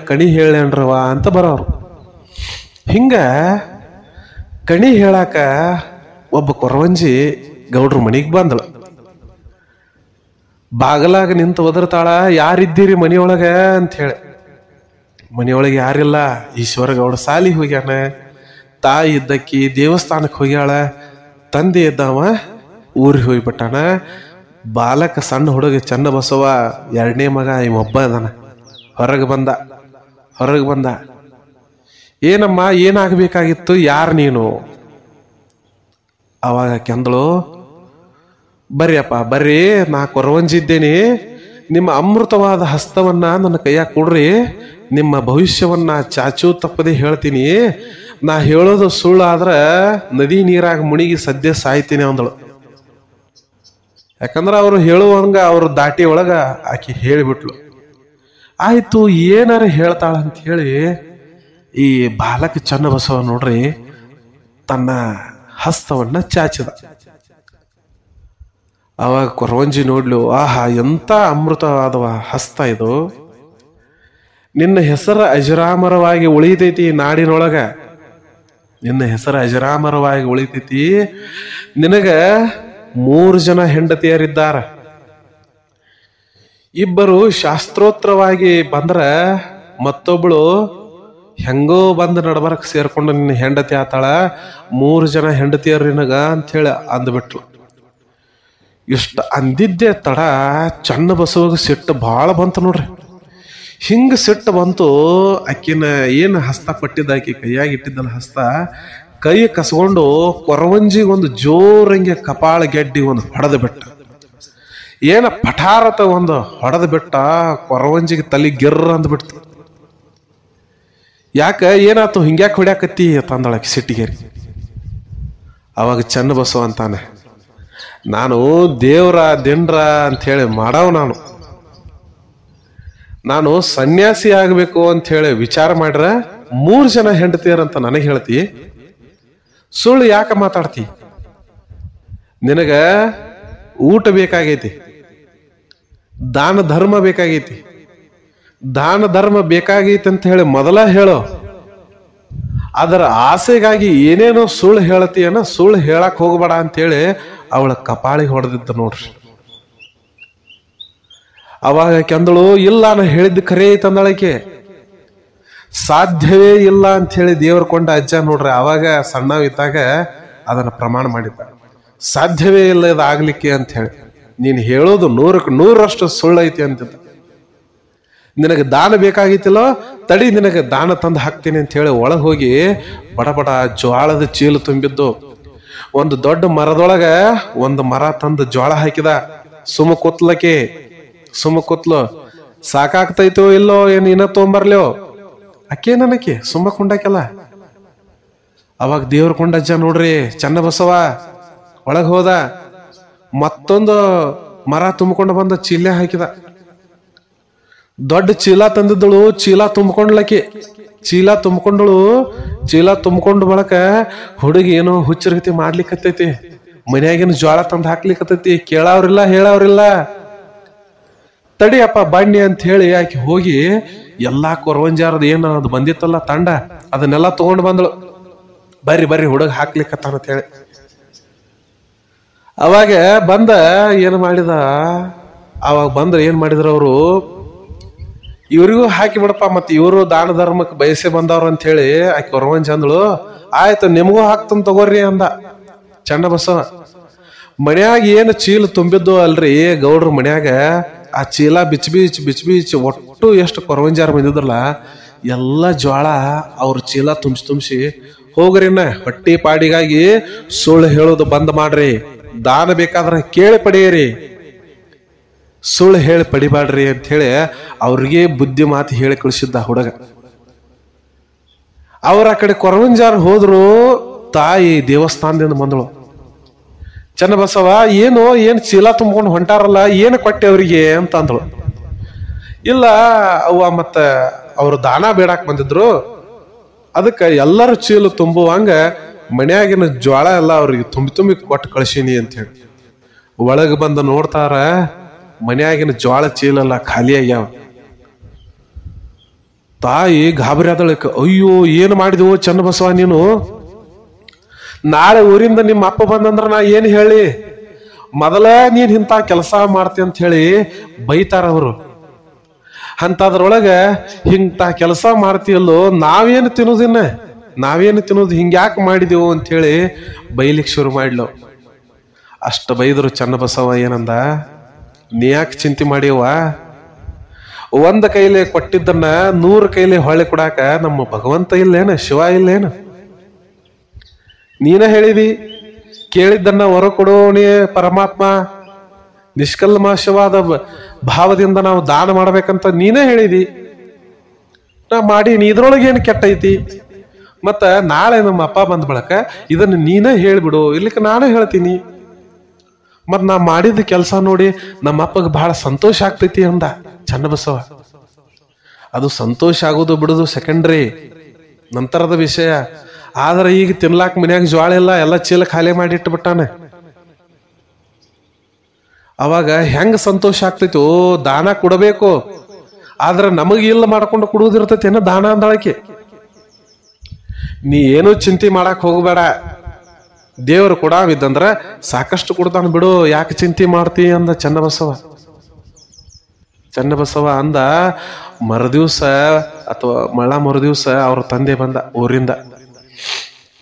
ಕಣಿ ಹೇಳೇನ್ರವಾ ಅಂತ ಬರೋರು. ಹಿಂಗ ಕಣಿ ಹೇಳಾಕ ಒಬ್ಬ ಕೊರವಂಜಿ ಗೌಡ್ರ ಮನಿಗೆ ಬಂದಳು. ಬಾಗಲಾಗ ನಿಂತು ಒದರ್ತಾಳ, ಯಾರಿದ್ದೀರಿ ಮನಿಯೊಳಗ ಅಂತ ಹೇಳಿ. ಮನಿಯೊಳಗೆ ಯಾರಿಲ್ಲ, ಈಶ್ವರ ಗೌಡ ಸಾಲಿ ಹೋಗ್ಯಾನ, ತಾಯಿ ಇದ್ದಕ್ಕಿ ದೇವಸ್ಥಾನಕ್ಕೆ ಹೋಗ್ಯಾಳ, ತಂದೆ ಇದ್ದವ ಊರಿಗೆ ಹೋಗ್ಬಿಟ್ಟಾನ. ಬಾಲಕ ಸಣ್ಣ ಹುಡುಗ ಚನ್ನಬಸವ ಎರಡನೇ ಮಗ ಇವೊಬ್ಬ ಅದಾನ. ಹೊರಗೆ ಬಂದ ಏನಮ್ಮ ಏನಾಗಬೇಕಾಗಿತ್ತು, ಯಾರು ನೀನು? ಅವಾಗ ಕೆಂದಳು, ಬರ್ರಿಯಪ್ಪ ಬರ್ರಿ, ನಾ ಕೊರವಂಜಿದ್ದೇನೆ, ನಿಮ್ಮ ಅಮೃತವಾದ ಹಸ್ತವನ್ನ ನನ್ನ ಕೈಯಾಗ ಕೊಡ್ರಿ, ನಿಮ್ಮ ಭವಿಷ್ಯವನ್ನ ಚಾಚೂ ತಪ್ಪದೆ ಹೇಳ್ತೀನಿ, ನಾ ಹೇಳೋದು ಸುಳ್ಳಾದ್ರ ನದಿ ನೀರಾಗ ಮುಣಿಗಿ ಸದ್ಯ ಸಾಯ್ತೀನಿ ಅಂದಳು. ಯಾಕಂದ್ರ ಅವ್ರು ಹೇಳುವಂಗ ಅವ್ರ ದಾಟಿ ಒಳಗ ಆಕಿ ಹೇಳಿಬಿಟ್ಲು. ಆಯ್ತು ಏನಾರ ಹೇಳ್ತಾಳ ಅಂತ ಹೇಳಿ ಈ ಬಾಲಕ ಚನ್ನಬಸವ ನೋಡ್ರಿ ತನ್ನ ಹಸ್ತವನ್ನ ಚಾಚಿದ. ಅವಾಗ ಕೊರವಂಜಿ ನೋಡ್ಲು, ಆಹಾ ಎಂತ ಅಮೃತವಾದವ ಹಸ್ತ ಇದು, ನಿನ್ನ ಹೆಸರು ಅಜರಾಮರವಾಗಿ ಉಳಿತೈತಿ ನಾಡಿನೊಳಗ, ನಿನ್ನ ಹೆಸರು ಅಜರಾಮರವಾಗಿ ಉಳಿತೈತಿ. ನಿನಗ 3 ಜನ ಹೆಂಡತಿಯರಿದ್ದಾರ, ಇಬ್ಬರು ಶಾಸ್ತ್ರೋತ್ರವಾಗಿ ಬಂದ್ರ ಮತ್ತೊಬ್ಬಳು ಹೆಂಗೋ ಬಂದು ನಡಬರಕ್ ಸೇರ್ಕೊಂಡು ನಿನ್ನ ಹೆಂಡತಿ ಆತಾಳ, 3 ಜನ ಹೆಂಡತಿಯರು ನಿನಗ ಅಂತ ಹೇಳಿ ಅಂದ್ಬಿಟ್ಲು. ಇಷ್ಟ ಅಂದಿದ್ದೆ ತಡ ಚನ್ನಬಸವಗ ಸಿಟ್ಟು ಭಾಳ ಬಂತು ನೋಡ್ರಿ. ಹಿಂಗ ಸಿಟ್ಟು ಬಂತು, ಆಕಿನ ಏನು ಹಸ್ತ ಕೊಟ್ಟಿದ್ದ ಆಕಿ ಕೈಯಾಗಿ ಇಟ್ಟಿದ್ದಲ್ಲ ಹಸ್ತ, ಕೈ ಕಸ್ಕೊಂಡು ಕೊರವಂಜಿ ಒಂದು ಜೋರಂಗೆ ಕಪಾಳ ಗೆಡ್ಡಿ ಒಂದು ಹೊಡೆದು ಬಿಟ್ಟ. ಏನ ಪಠಾರತ ಒಂದು ಹೊಡೆದು ಬಿಟ್ಟ, ಕೊರವಂಜಿಗೆ ತಲೆ ಗಿರ್ರ ಅಂದ್ಬಿಡ್ತು. ಯಾಕ ಏನಾತು, ಹಿಂಗ್ಯಾಕೆ ಹೊಡ್ಯಾಕತ್ತಿ ತಂದಳಕ್ಕೆ ಸಿಟ್ಟಿಗೇರಿ. ಅವಾಗ ಚನ್ನಬಸವ ಅಂತಾನೆ, ನಾನು ದೇವ್ರ ದಿಂಡ್ರ ಅಂತ ಹೇಳಿ ಮಾಡವ್, ನಾನು ಸನ್ಯಾಸಿ ಆಗ್ಬೇಕು ಅಂತ ಹೇಳಿ ವಿಚಾರ ಮಾಡ್ರ 3 ಜನ ಹೆಂಡತಿಯರಂತ ನನಗೆ ಹೇಳ್ತಿ, ಸುಳ್ಳು ಯಾಕ ಮಾತಾಡ್ತಿ? ನಿನಗ ಊಟ ಬೇಕಾಗೈತಿ, ದಾನ ಧರ್ಮ ಬೇಕಾಗೈತಿ, ದಾನ ಧರ್ಮ ಬೇಕಾಗೈತಿ ಅಂತ ಹೇಳಿ ಮೊದಲ ಹೇಳೋ. ಅದರ ಆಸೆಗಾಗಿ ಏನೇನೋ ಸುಳ್ಳು ಹೇಳತೀಯನ, ಸುಳ್ಳು ಹೇಳಕ್ ಹೋಗ್ಬೇಡ ಅಂತೇಳಿ ಅವಳ ಕಪಾಳಿಗೆ ಹೊಡೆದಿದ್ದ ನೋಡ್ರಿ. ಅವಾಗ ಕೆಂದಳು, ಇಲ್ಲ ನಾ ಹೇಳಿದ್ದು ಖರೇ ಐತಂದಳಕ್ಕೆ, ಸಾಧ್ಯವೇ ಇಲ್ಲ ಅಂತ ಹೇಳಿ ದೇವ್ರ ಕೊಂಡ ಅಜ್ಜ ನೋಡ್ರಿ. ಅವಾಗ ಸಣ್ಣವಿದ್ದಾಗ ಅದನ್ನ ಪ್ರಮಾಣ ಮಾಡಿದ್ದ, ಸಾಧ್ಯವೇ ಇಲ್ಲ ಇದು ಆಗ್ಲಿಕ್ಕೆ ಅಂತ ಹೇಳಿ. ನೀನು ಹೇಳೋದು 100ಕ್ಕೆ 100ರಷ್ಟು ಸುಳ್ಳು ಐತಿ ಅಂತಿದ್ದ. ನಿನಗೆ ದಾನ ಬೇಕಾಗಿತ್ತಿಲ್ಲೋ, ತಡಿ ನಿನಗೆ ದಾನ ತಂದು ಹಾಕ್ತೀನಿ ಅಂತ ಹೇಳಿ ಒಳಗೆ ಹೋಗಿ ಬಡ ಜ್ವಾಳದ ಚೀಲು ತುಂಬಿದ್ದು ಒಂದು ದೊಡ್ಡ ಮರದೊಳಗ ಒಂದು ಮರ ತಂದು ಜ್ವಾಳ ಹಾಕಿದ. ಸುಮ್ಮ ಕೂತ್ಲು, ಸಾಕಾಗ್ತೈತೋ ಇಲ್ಲೋ, ಏನ್ ಇನ್ನ ತೊಗೊಂಬರ್ಲ್ಯೋ ಅಕ್ಕೇ ನನಕ್ಕೆ ಸುಮ್ಮ ಕುಂಡಾಕೆಲ್ಲ. ಅವಾಗ ದೇವ್ರ ಕೊಂಡಜ್ಜ ನೋಡ್ರಿ ಚನ್ನಬಸವ ಒಳಗ್ ಹೋದ, ಮತ್ತೊಂದು ಮರ ತುಂಬಿಕೊಂಡು ಬಂದ ಚೀಲ ಹಾಕಿದ. ದೊಡ್ಡ ಚೀಲ ತಂದಿದ್ದಳು, ಚೀಲ ತುಂಬಿಕೊಂಡ್ಲಕ್ಕೆ, ಚೀಲ ತುಂಬಿಕೊಂಡು ಬಳಕ ಹುಡುಗಿ ಏನೋ ಹುಚ್ಚರಗತಿ ಮಾಡ್ಲಿಕ್ಕತ್ತೈತಿ, ಮನ್ಯಾಗೇನು ಜ್ವಾಳ ತಂದು ಹಾಕ್ಲಿಕ್ಕತ್ತೈತಿ, ಕೇಳವ್ರಿಲ್ಲ ಹೇಳವ್ರಿಲ್ಲ. ತಡಿಯಪ್ಪ ಬನ್ನಿ ಅಂತ ಹೇಳಿ ಆಕಿ ಹೋಗಿ ಎಲ್ಲಾ ಕೊರವಂಜಾರದ ಏನು ಅದು ಬಂದಿತ್ತಲ್ಲ ತಂಡ, ಅದನ್ನೆಲ್ಲ ತಗೊಂಡು ಬಂದಳು. ಬರ್ರಿ ಹುಡುಗ ಹಾಕ್ಲಿಕ್ಕತ್ತಾನ ಅಂತ ಹೇಳಿ. ಅವಾಗ ಬಂದ ಏನ್ ಮಾಡಿದ, ಅವಾಗ ಬಂದ್ರೆ ಏನ್ ಮಾಡಿದ್ರು ಅವರು, ಇವ್ರಿಗೂ ಹಾಕಿ ಬಿಡಪ್ಪ, ಮತ್ತೆ ಇವರು ದಾನ ಧರ್ಮಕ್ಕೆ ಬಯಸೆ ಬಂದವ್ರು ಅಂತ ಹೇಳಿ ಆಕಿ ಕೊರವಂಜಿ ಅಂದಳು. ಆಯ್ತು ನಿಮಗೂ ಹಾಕ್ತನ್ ತಗೋರಿ ಅಂದ ಚನ್ನಬಸವ. ಮನ್ಯಾಗ ಏನು ಚೀಲ ತುಂಬಿದ್ದು ಅಲ್ರಿ ಗೌಡ್ರ ಮನ್ಯಾಗ, ಆ ಚೀಲ ಬಿಚ್ಚ ಒಟ್ಟು ಎಷ್ಟು ಕೊರವಂಜಾರ ಬಂದಿದ್ರಲ್ಲ ಎಲ್ಲ ಜ್ವಾಳ ಅವ್ರ ಚೀಲ ತುಂಬಿಸಿ ಹೋಗ್ರಿನ ಹೊಟ್ಟಿ ಪಾಡಿಗಾಗಿ ಸುಳ್ಳು ಹೇಳೋದು ಬಂದ್ ಮಾಡ್ರಿ, ದಾನ ಬೇಕಾದ್ರೆ ಕೇಳಿ ಪಡೆಯಿರಿ, ಸುಳ್ಳು ಹೇಳಿ ಪಡಿಬ್ಯಾಡ್ರಿ ಅಂತ ಹೇಳಿ ಅವ್ರಿಗೆ ಬುದ್ಧಿ ಮಾತು ಹೇಳಿ ಕಳಿಸಿದ್ದ ಹುಡುಗ. ಅವ್ರ ಆ ಕಡೆ ಕೊರವಂಜಾರ ಹೋದ್ರು, ತಾಯಿ ದೇವಸ್ಥಾನದಿಂದ ಬಂದಳು. ಚನ್ನಬಸವ ಏನ್ ಚೀಲ ತುಂಬ್ಕೊಂಡು ಹೊಂಟಾರಲ್ಲ, ಏನು ಕೊಟ್ಟೆ ಅವ್ರಿಗೆ ಅಂತ ಅಂದಳು. ಇಲ್ಲ ಅವ್ವ, ಮತ್ತ ಅವ್ರು ದಾನ ಬೇಡಾಕ್ ಬಂದಿದ್ರು, ಅದಕ್ಕೆ ಎಲ್ಲರೂ ಚೀಲ ತುಂಬುವಂಗ ಮನ್ಯಾಗಿನ ಜ್ವಾಳ ಎಲ್ಲ ಅವ್ರಿಗೆ ತುಂಬಿ ಕೊಟ್ಟು ಕಳ್ಸೀನಿ ಅಂತ ಹೇಳಿ. ಒಳಗೆ ಬಂದು ನೋಡ್ತಾರ, ಮನ್ಯಾಗಿನ ಜ್ವಾಳ ಚೀಲೆಲ್ಲ ಖಾಲಿ ಆಗ್ಯಾವ. ತಾಯಿ ಗಾಬರಿ ಆದಳಕ್ಕೆ, ಅಯ್ಯೋ ಏನು ಮಾಡಿದೆವು ಚನ್ನಬಸವ ನೀನು, ನಾಳೆ ಊರಿಂದ ನಿಮ್ಮ ಅಪ್ಪ ಬಂದಂದ್ರ ನಾ ಏನ್ ಹೇಳಿ, ಮೊದಲ ನೀನ್ ಇಂಥ ಕೆಲಸ ಮಾಡ್ತಿ ಅಂತ ಹೇಳಿ ಬೈತಾರ ಅವರು. ಅಂತದ್ರೊಳಗ ಇಂಥ ಕೆಲಸ ಮಾಡ್ತೀಯಲ್ಲೋ, ನಾವೇನು ತಿನ್ನೋದು ಹಿಂಗ್ಯಾಕೆ ಮಾಡಿದೆವು ಅಂತ ಹೇಳಿ ಬೈಲಿಕ್ಕೆ ಶುರು ಮಾಡ್ಲು. ಅಷ್ಟ ಬೈದ್ರು ಚನ್ನಬಸವ ಏನಂದ, ನೀ ಯಾಕೆ ಚಿಂತೆ ಮಾಡಿವ? ಒಂದ ಕೈಲಿ ಕೊಟ್ಟಿದ್ದನ್ನ 100 ಕೈಲಿ ಹೊಳೆ ಕೊಡಾಕ ನಮ್ಮ ಭಗವಂತ ಇಲ್ಲೇನ, ಶಿವ ಇಲ್ಲೇನು? ನೀನ ಹೇಳಿದಿ ಕೇಳಿದ್ದನ್ನ ಹೊರ ಕೊಡೋಣಿ ಪರಮಾತ್ಮ, ನಿಷ್ಕಲ್ಮಶವಾದ ಭಾವದಿಂದ ನಾವು ದಾನ ಮಾಡ್ಬೇಕಂತ ನೀನೇ ಹೇಳಿದಿ. ನಾ ಮಾಡಿ ಇದ್ರೊಳಗೆ ಏನು ಕೆಟ್ಟೈತಿ? ಮತ್ತ ನಾಳೆ ನಮ್ಮ ಅಪ್ಪ ಬಂದ ಬಳಕ ಇದನ್ನ ನೀನೇ ಹೇಳ್ಬಿಡು, ಇಲ್ಲಿಕ್ಕೆ ನಾನೇ ಹೇಳ್ತೀನಿ. ಮತ್ ನಾ ಮಾಡಿದ ಕೆಲಸ ನೋಡಿ ನಮ್ಮ ಅಪ್ಪಗೆ ಬಹಳ ಸಂತೋಷ ಆಗ್ತೈತಿ ಅಂದ ಚನ್ನಬಸವ. ಅದು ಸಂತೋಷ ಆಗೋದು ಬಿಡುದು ಸೆಕೆಂಡ್ರಿ, ನಂತರದ ವಿಷಯ. ಆದ್ರೆ ಈಗ ತಿನ್ಲಾಕ್ ಮನ್ಯಾಗ ಜ್ವಾಳ ಎಲ್ಲ ಚೀಲ ಖಾಲಿ ಮಾಡಿ ಇಟ್ಬಿಟ್ಟಾನೆ. ಅವಾಗ ಹೆಂಗ ಸಂತೋಷ ಆಗ್ತೈತಿ? ಓ, ದಾನ ಕೊಡಬೇಕು, ಆದ್ರೆ ನಮಗ ಇಲ್ಲ ಮಾಡ್ಕೊಂಡು ಕೊಡುವುದಿರ್ತೈತಿ ಏನೋ ದಾನ ಅಂದಳಕೆ. ನೀ ಏನೂ ಚಿಂತೆ ಮಾಡಕ್ ಹೋಗ್ಬೇಡ, ದೇವರು ಕೊಡಾವಿದ್ದಂದ್ರ ಸಾಕಷ್ಟು ಕೊಡ್ತಾನ ಬಿಡು, ಯಾಕೆ ಚಿಂತೆ ಮಾಡ್ತಿ ಅಂದ ಚನ್ನಬಸವ. ಚನ್ನಬಸವ ಅಂದ. ಮರುದಿವ್ಸ ಅಥವಾ ಮರುದಿವ್ಸ ಅವ್ರ ತಂದೆ ಬಂದ ಊರಿಂದ.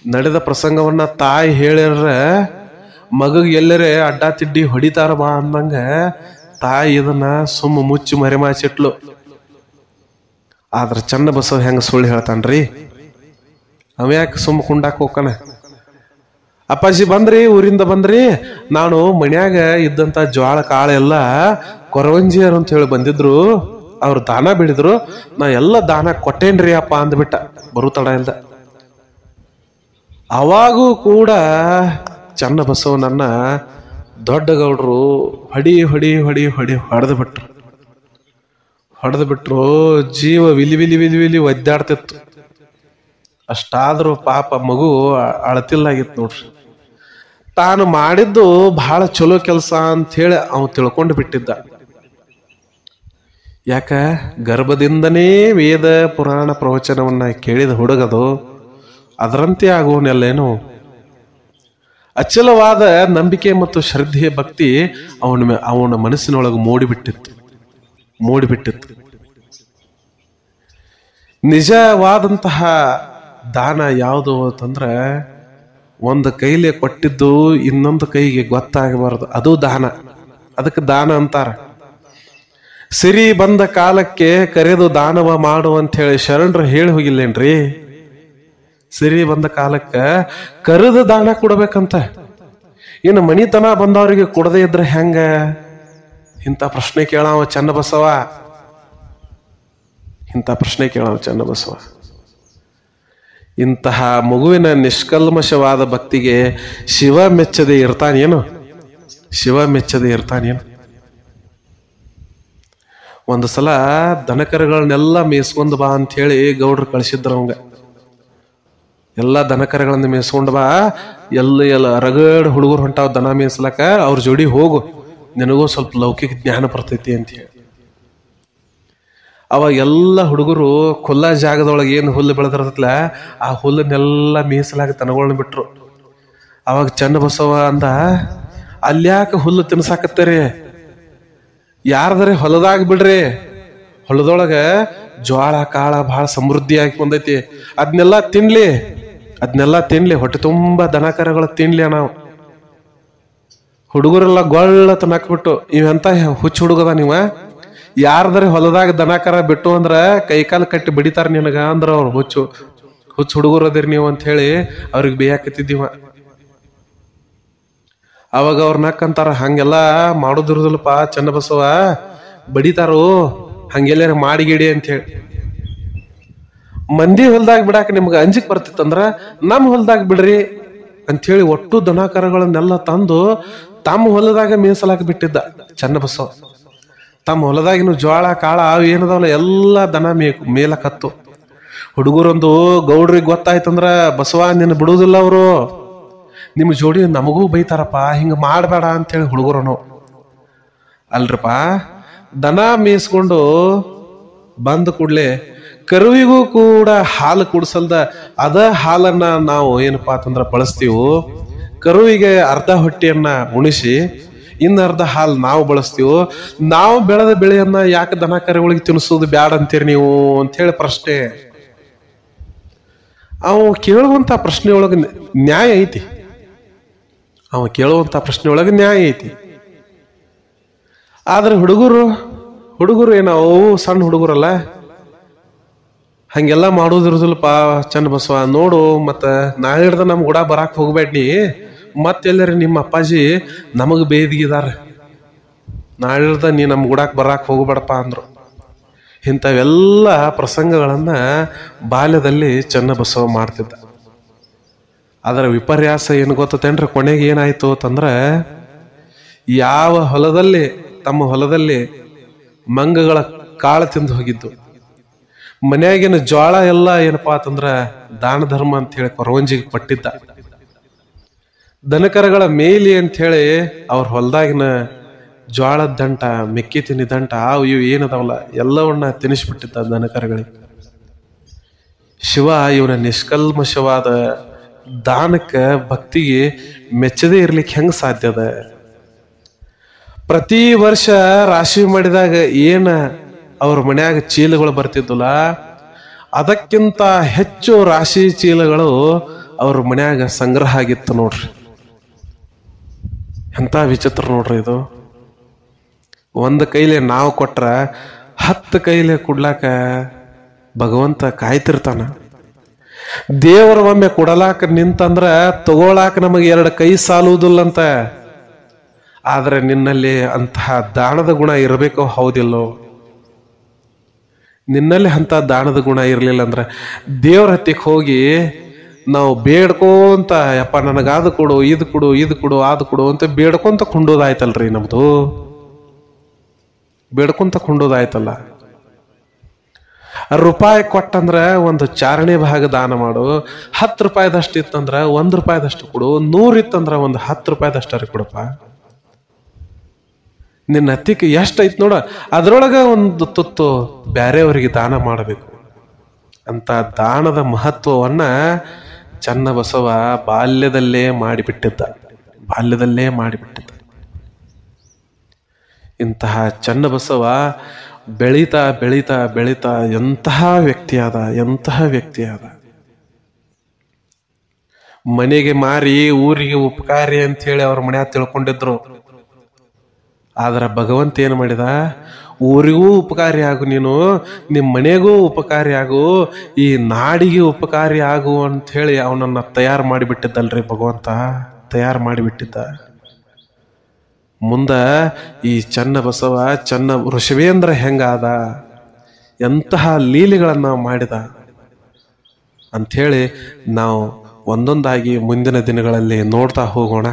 ನಡೆದ ಪ್ರಸಂಗವನ್ನ ತಾಯಿ ಹೇಳ್ಯಾರ, ಮಗಗ್ ಎಲ್ಲರೇ ಅಡ್ಡ ತಿಡ್ಡಿ ಹೊಡಿತಾರ ಬಾ ಅಂದಂಗ ತಾಯಿ ಇದನ್ನ ಸುಮ್ಮ ಮುಚ್ಚಿ ಮರೆಮಾಚಿಟ್ಲು. ಆದ್ರ ಚನ್ನಬಸವ ಹೆಂಗ ಸುಳ್ಳು ಹೇಳ್ತಾನ್ರಿ? ಅವ್ಯಾಕೆ ಸುಮ್ಮ ಕುಂಡಾಕ್ ಹೋಗ್ತಾನ. ಅಪ್ಪಾಜಿ ಬಂದ್ರಿ, ಊರಿಂದ ಬಂದ್ರಿ, ನಾನು ಮನ್ಯಾಗ ಇದ್ದಂತ ಜ್ವಾಳ ಕಾಳೆಲ್ಲ ಕೊರವಂಜಿಯರು ಅಂತ ಹೇಳಿ ಬಂದಿದ್ರು, ಅವ್ರು ದಾನ ಬಿಡಿದ್ರು, ನಾ ಎಲ್ಲ ದಾನ ಕೊಟ್ಟೇನ್ರಿ ಅಪ್ಪ ಅಂದ್ಬಿಟ್ಟ ಬರು ತಡ ಇಲ್ದ. ಅವಾಗೂ ಕೂಡ ಚನ್ನಬಸವನನ್ನ ದೊಡ್ಡ ಗೌಡ್ರು ಹೊಡಿ ಹೊಡಿ ಹೊಡಿ ಹೊಡಿ ಹೊಡೆದು ಬಿಟ್ರು. ಜೀವ ವಿಲಿ ವಿಲಿ ವಿಲಿ ವಿಲಿ ಒದ್ದಾಡ್ತಿತ್ತು. ಅಷ್ಟಾದ್ರೂ ಪಾಪ ಮಗು ಅಳತಿಲ್ಲಾಗಿತ್ತು ನೋಡ್ರಿ. ತಾನು ಮಾಡಿದ್ದು ಬಹಳ ಚಲೋ ಕೆಲಸ ಅಂತ ಹೇಳಿ ಅವನು ತಿಳ್ಕೊಂಡು ಬಿಟ್ಟಿದ್ದ. ಯಾಕ? ಗರ್ಭದಿಂದನೇ ವೇದ ಪುರಾಣ ಪ್ರವಚನವನ್ನ ಕೇಳಿದ ಹುಡುಗದು ಅದರಂತೆ ಆಗುವನೆಲ್ಲೇನು. ಅಚಲವಾದ ನಂಬಿಕೆ ಮತ್ತು ಶ್ರದ್ಧೆಯ ಭಕ್ತಿ ಅವನ ಮನಸ್ಸಿನೊಳಗೆ ಮೂಡಿಬಿಟ್ಟಿತ್ತು. ನಿಜವಾದಂತಹ ದಾನ ಯಾವುದು ಅಂತಂದ್ರೆ, ಒಂದು ಕೈಲಿ ಕೊಟ್ಟಿದ್ದು ಇನ್ನೊಂದು ಕೈಗೆ ಗೊತ್ತಾಗಬಾರದು, ಅದು ದಾನ. ಅದಕ್ಕೆ ದಾನ ಅಂತಾರ. ಸಿರಿ ಬಂದ ಕಾಲಕ್ಕೆ ಕರೆದು ದಾನವ ಮಾಡು ಅಂತ ಹೇಳಿ ಶರಣರು ಹೇಳಿ ಹೋಗಿಲ್ಲೇನ್ರಿ? ಸಿರಿ ಬಂದ ಕಾಲಕ್ಕ ಕರೆದು ದಾನ ಕೊಡ್ಬೇಕಂತ. ಇನ್ನು ಮನಿತನ ಬಂದವರಿಗೆ ಕೊಡದೇ ಇದ್ರೆ ಹೆಂಗ? ಇಂಥ ಪ್ರಶ್ನೆ ಕೇಳಾವ ಚನ್ನಬಸವ. ಇಂತಹ ಮಗುವಿನ ನಿಷ್ಕಲ್ಮಶವಾದ ಭಕ್ತಿಗೆ ಶಿವ ಮೆಚ್ಚದೆ ಇರ್ತಾನೇನು? ಒಂದು ಸಲ ದನಕರಗಳನ್ನೆಲ್ಲ ಮೇಯಿಸ್ಕೊಂಡ್ ಬಾ ಅಂತ ಹೇಳಿ ಗೌಡ್ರು ಕಳಿಸಿದ್ರು ಅವಂಗ. ಎಲ್ಲ ದನಕರಗಳನ್ನ ಮೇಯಿಸ್ಕೊಂಡ್ ಬಾ, ಎಲ್ಲ ರಗಡ್ ಹುಡುಗರು ಹೊಂಟಾವ್ ದನ ಮೇಯಿಸ್ಲಕ್ಕ, ಅವ್ರ ಜೋಡಿ ಹೋಗು, ನಿನಗೂ ಸ್ವಲ್ಪ ಲೌಕಿಕ ಜ್ಞಾನ ಬರ್ತೈತಿ ಅಂತ ಹೇಳಿ. ಅವಾಗ ಎಲ್ಲ ಹುಡುಗರು ಖುಲ್ಲಾ ಜಾಗದೊಳಗೆ ಏನು ಹುಲ್ಲು ಬೆಳೆದಿರತ್ತಲ್ಲ, ಆ ಹುಲ್ಲನ್ನೆಲ್ಲ ಮೀಸಲಾಗಿ ದನಗಳನ್ನ ಬಿಟ್ರು. ಅವಾಗ ಚನ್ನಬಸವ ಅಂದ, ಅಲ್ಯಾಕ ಹುಲ್ಲು ತಿನ್ಸಾಕತ್ತೇರಿ? ಯಾರದರೆ ಹೊಲದಾಗ ಬಿಡ್ರಿ, ಹೊಲದೊಳಗ ಜ್ವಾಳ ಕಾಳ ಬಹಳ ಸಮೃದ್ಧಿಯಾಗಿ ಬಂದೈತಿ, ಅದನ್ನೆಲ್ಲ ತಿನ್ಲಿ, ಹೊಟ್ಟೆ ತುಂಬಾ ದನಕರಗಳು ತಿನ್ಲಿ. ನಾವು ಹುಡುಗರೆಲ್ಲ ಗೊಳ್ಳ ತನಕ್ಬಿಟ್ಟು, ಇವಂತ ಹುಚ್ಚ ಹುಡುಗದ ನೀವ, ಯಾರದರೆ ಹೊಲದಾಗ ದನಕರ ಬಿಟ್ಟು ಅಂದ್ರ ಕೈಕಾಲು ಕಟ್ಟಿ ಬಡಿತಾರ ನಿನಗ ಅಂದ್ರ ಅವ್ರು ಹುಚ್ಚು ಹುಡುಗರು ಅದಿರಿ ನೀವು ಅಂತ ಹೇಳಿ ಅವ್ರಿಗೆ ಬೇಯಾಕತ್ತಿದ್ದೀವ. ಅವಾಗ ಅವ್ರ ನಕ್ಕಂತಾರ, ಹಂಗೆಲ್ಲ ಮಾಡೋದಿರುದಿಲ್ಲಪ್ಪ ಚನ್ನಬಸವ, ಬಡಿತಾರು, ಹಂಗೆಲ್ಲ ಮಾಡಿಗಿಡಿ ಅಂತ ಹೇಳಿ. ಮಂದಿ ಹೊಲ್ದಾಗ ಬಿಡಾಕ ನಿಮ್ಗೆ ಅಂಜಿಕ್ ಬರ್ತಿತ್ತಂದ್ರ ನಮ್ಮ ಹೊಲ್ದಾಗ ಬಿಡ್ರಿ ಅಂತ ಹೇಳಿ ಒಟ್ಟು ದನಕರಗಳನ್ನೆಲ್ಲ ತಂದು ತಮ್ಮ ಹೊಲದಾಗ ಮೀಸಲಾಕ ಬಿಟ್ಟಿದ್ದ ಚನ್ನಬಸವ. ತಮ್ಮ ಹೊಲದಾಗಿನ ಜ್ವಾಳ ಕಾಳ ಅವು ಏನದವಲ್ಲ ಎಲ್ಲ ದನ ಮೇಲಕತ್ತು. ಹುಡುಗರೊಂದು ಗೌಡ್ರಿಗೆ ಗೊತ್ತಾಯ್ತಂದ್ರ, ಬಸವ ನಿನ್ನ ಬಿಡುವುದಿಲ್ಲ ಅವರು, ನಿಮ್ ಜೋಡಿ ನಮಗೂ ಬೈತಾರಪ್ಪ, ಹಿಂಗ ಮಾಡ್ಬೇಡ ಅಂತ ಹೇಳಿ ಹುಡುಗರನು. ಅಲ್ರಪ್ಪ, ದನ ಮೇಯಿಸ್ಕೊಂಡು ಬಂದ ಕೂಡ್ಲೆ ಕರುವಿಗೂ ಕೂಡ ಹಾಲು ಕುಡಿಸಲ್ದ ಅದ ಹಾಲನ್ನ ನಾವು ಏನಪ್ಪಾ ಅಂತಂದ್ರ ಬಳಸ್ತೀವಿ. ಕರುವಿಗೆ ಅರ್ಧ ಹೊಟ್ಟಿಯನ್ನ ಉಣಿಸಿ ಇನ್ನ ಅರ್ಧ ಹಾಲು ನಾವು ಬಳಸ್ತೀವಿ. ನಾವು ಬೆಳೆದ ಬೆಳೆಯನ್ನ ಯಾಕೆ ದನ ಕರುಗಳಿಗೆ ತಿನ್ನಿಸೋದು ಬ್ಯಾಡ ಅಂತೀರಿ ನೀವು ಅಂತ ಹೇಳಿ ಪ್ರಶ್ನೆ. ಅವ ಕೇಳುವಂತ ಪ್ರಶ್ನೆಯೊಳಗೆ ನ್ಯಾಯ ಐತಿ. ಆದ್ರೆ ಹುಡುಗರು ಏನೋ ಸಣ್ಣ ಹುಡುಗರಲ್ಲ, ಹಂಗೆಲ್ಲ ಮಾಡೋದಿರೋದಿಲ್ಲಪ್ಪ. ಚನ್ನ ಬಸವ ನೋಡು, ಮತ್ತ ನಾಳೆ ಹಿಡ್ದ ನಮ್ ಕೂಡ ಬರಾಕ್ ಹೋಗ್ಬೇಡ್ನಿ, ಮತ್ತೆಲ್ಲರಿ ನಿಮ್ಮ ಅಪ್ಪಾಜಿ ನಮಗ್ ಬೇದಿಗಿದಾರ, ನಾಳೆ ಹಿಡ್ದ ನೀ ನಮ್ ಗುಡಾಕ್ ಬರಾಕ್ ಹೋಗ್ಬೇಡಪ್ಪ ಅಂದ್ರು. ಇಂಥವೆಲ್ಲ ಪ್ರಸಂಗಗಳನ್ನ ಬಾಲ್ಯದಲ್ಲಿ ಚನ್ನ ಬಸವ ಮಾಡ್ತಿದ್ದ. ಅದರ ವಿಪರ್ಯಾಸ ಏನು ಗೊತ್ತೇನ್ರಿ, ಕೊನೆಗೆ ಏನಾಯ್ತು ಅಂತಂದ್ರ, ಯಾವ ತಮ್ಮ ಹೊಲದಲ್ಲಿ ಮಂಗಗಳ ಕಾಳು ತಿಂದು ಹೋಗಿದ್ದು, ಮನ್ಯಾಗಿನ ಜ್ವಾಳ ಎಲ್ಲ ಏನಪ್ಪಾ ಅಂತಂದ್ರ ದಾನ ಧರ್ಮ ಅಂತ ಹೇಳಿ ಕೊರವಂಜಿಗೆ ಪಟ್ಟಿದ್ದ. ದನಕರಗಳ ಮೇಲಿ ಅಂತ ಹೇಳಿ ಅವ್ರ ಹೊಲದಾಗಿನ ಜ್ವಾಳದ ದಂಟ, ಮೆಕ್ಕಿ ತಿನ್ನಿ ದಂಟ, ಇವು ಏನದಾವಲ್ಲ ಎಲ್ಲವನ್ನ ತಿನ್ನಿಸ್ಬಿಟ್ಟಿದ್ದ ದನಕರಗಳಿಗೆ. ಶಿವ ಇವನ ನಿಷ್ಕಲ್ಮಶವಾದ ದಾನಕ್ಕೆ, ಭಕ್ತಿಗೆ ಮೆಚ್ಚದೇ ಇರ್ಲಿಕ್ಕೆ ಹೆಂಗ್ ಸಾಧ್ಯ ಅದ? ಪ್ರತಿ ವರ್ಷ ರಾಶಿ ಮಾಡಿದಾಗ ಏನ ಅವ್ರ ಮನ್ಯಾಗ ಚೀಲಗಳು ಬರ್ತಿದ್ವಲ್ಲ, ಅದಕ್ಕಿಂತ ಹೆಚ್ಚು ರಾಶಿ ಚೀಲಗಳು ಅವ್ರ ಮನ್ಯಾಗ ಸಂಗ್ರಹ ಆಗಿತ್ತು ನೋಡ್ರಿ. ಎಂತ ವಿಚಿತ್ರ ನೋಡ್ರಿ ಇದು. ಒಂದು ಕೈಲೆ ನಾವು ಕೊಟ್ರ 10 ಕೈಲೆ ಕೊಡ್ಲಾಕ ಭಗವಂತ ಕಾಯ್ತಿರ್ತಾನ. ದೇವರ ಒಮ್ಮೆ ಕೊಡಲಾಕ ನಿಂತಂದ್ರ ತಗೋಳಾಕ ನಮಗೆ 2 ಕೈ ಸಾಲುವುದಿಲ್ಲಂತ. ಆದ್ರೆ ನಿನ್ನಲ್ಲಿ ಅಂತಹ ದಾನದ ಗುಣ ಇರಬೇಕೋ ಹೌದಿಲ್ಲೋ? ನಿನ್ನಲ್ಲಿ ಅಂತ ದಾನದ ಗುಣ ಇರ್ಲಿಲ್ಲ ಅಂದ್ರೆ ದೇವ್ರ ಹತ್ತಿಗೆ ಹೋಗಿ ನಾವು ಬೇಡ್ಕೊಂತ, ಯಪ್ಪ ನನಗಾದು ಕೊಡು, ಇದು ಕೊಡು, ಇದು ಕೊಡು, ಅದು ಕೊಡು ಅಂತ ಬೇಡ್ಕೊಂತ ಕೊಂಡೋದಾಯ್ತಲ್ರಿ. ನಮ್ದು ಬೇಡ್ಕೊಂತ ಕೊಂಡೋದಾಯ್ತಲ್ಲ. ರೂಪಾಯಿ ಕೊಟ್ಟಂದ್ರ ಒಂದು ಚಾರಣೆ ಭಾಗ ದಾನ ಮಾಡು. 10 ರೂಪಾಯಿದಷ್ಟು ಇತ್ತಂದ್ರ 1 ರೂಪಾಯಿದಷ್ಟು ಕೊಡು. 100 ಇತ್ತಂದ್ರ ಒಂದು 10 ರೂಪಾಯಿದಷ್ಟರಿ ಕೊಡಪ್ಪ. ನಿನ್ನ ಹತ್ತಿಕ್ಕೆ ಎಷ್ಟೈತ್ ನೋಡ, ಅದ್ರೊಳಗ ಒಂದು ತುತ್ತು ಬ್ಯಾರೆಯವರಿಗೆ ದಾನ ಮಾಡಬೇಕು ಅಂತ ದಾನದ ಮಹತ್ವವನ್ನ ಚನ್ನ ಬಸವ ಬಾಲ್ಯದಲ್ಲೇ ಮಾಡಿಬಿಟ್ಟಿದ್ದ. ಇಂತಹ ಚನ್ನ ಬಸವ ಬೆಳೀತಾ ಬೆಳೀತಾ ಬೆಳೀತಾ ಎಂತಹ ವ್ಯಕ್ತಿ ಆದ. ಮನೆಗೆ ಮಾರಿ ಊರಿಗೆ ಉಪಕಾರಿ ಅಂತ ಹೇಳಿ ಅವ್ರ ಮನ್ಯಾಗ ತಿಳ್ಕೊಂಡಿದ್ರು. ಆದ್ರ ಭಗವಂತ ಏನ್ ಮಾಡಿದ, ಊರಿಗೂ ಉಪಕಾರಿ ಆಗು, ನೀನು ನಿಮ್ಮ ಮನೆಗೂ ಉಪಕಾರಿ ಆಗು, ಈ ನಾಡಿಗೆ ಉಪಕಾರಿ ಆಗು ಅಂತ ಹೇಳಿ ಅವನನ್ನ ತಯಾರು ಮಾಡಿಬಿಟ್ಟಿದ್ದಲ್ರಿ ಭಗವಂತ. ತಯಾರು ಮಾಡಿಬಿಟ್ಟಿದ್ದ. ಮುಂದ ಈ ಚನ್ನ ಬಸವ, ಚನ್ನ ಋಷಭೇಂದ್ರ ಹೆಂಗಾದ, ಎಂತಹ ಲೀಲೆಗಳನ್ನ ಮಾಡಿದ ಅಂಥೇಳಿ ನಾವು ಒಂದೊಂದಾಗಿ ಮುಂದಿನ ದಿನಗಳಲ್ಲಿ ನೋಡ್ತಾ ಹೋಗೋಣ.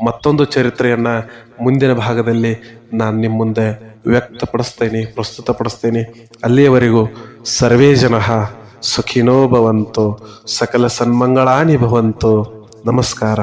ಮತ್ತೊಂದು ಚರಿತ್ರೆಯನ್ನ ಮುಂದಿನ ಭಾಗದಲ್ಲಿ ನಾನು ನಿಮ್ಮ ಮುಂದೆ ಪ್ರಸ್ತುತಪಡಿಸ್ತೇನೆ. ಅಲ್ಲಿಯವರೆಗೂ ಸರ್ವೇ ಜನಃ ಸುಖಿನೋ ಭವಂತು, ಸಕಲ ಸನ್ಮಂಗಳಾನಿ ಭವಂತು. ನಮಸ್ಕಾರ.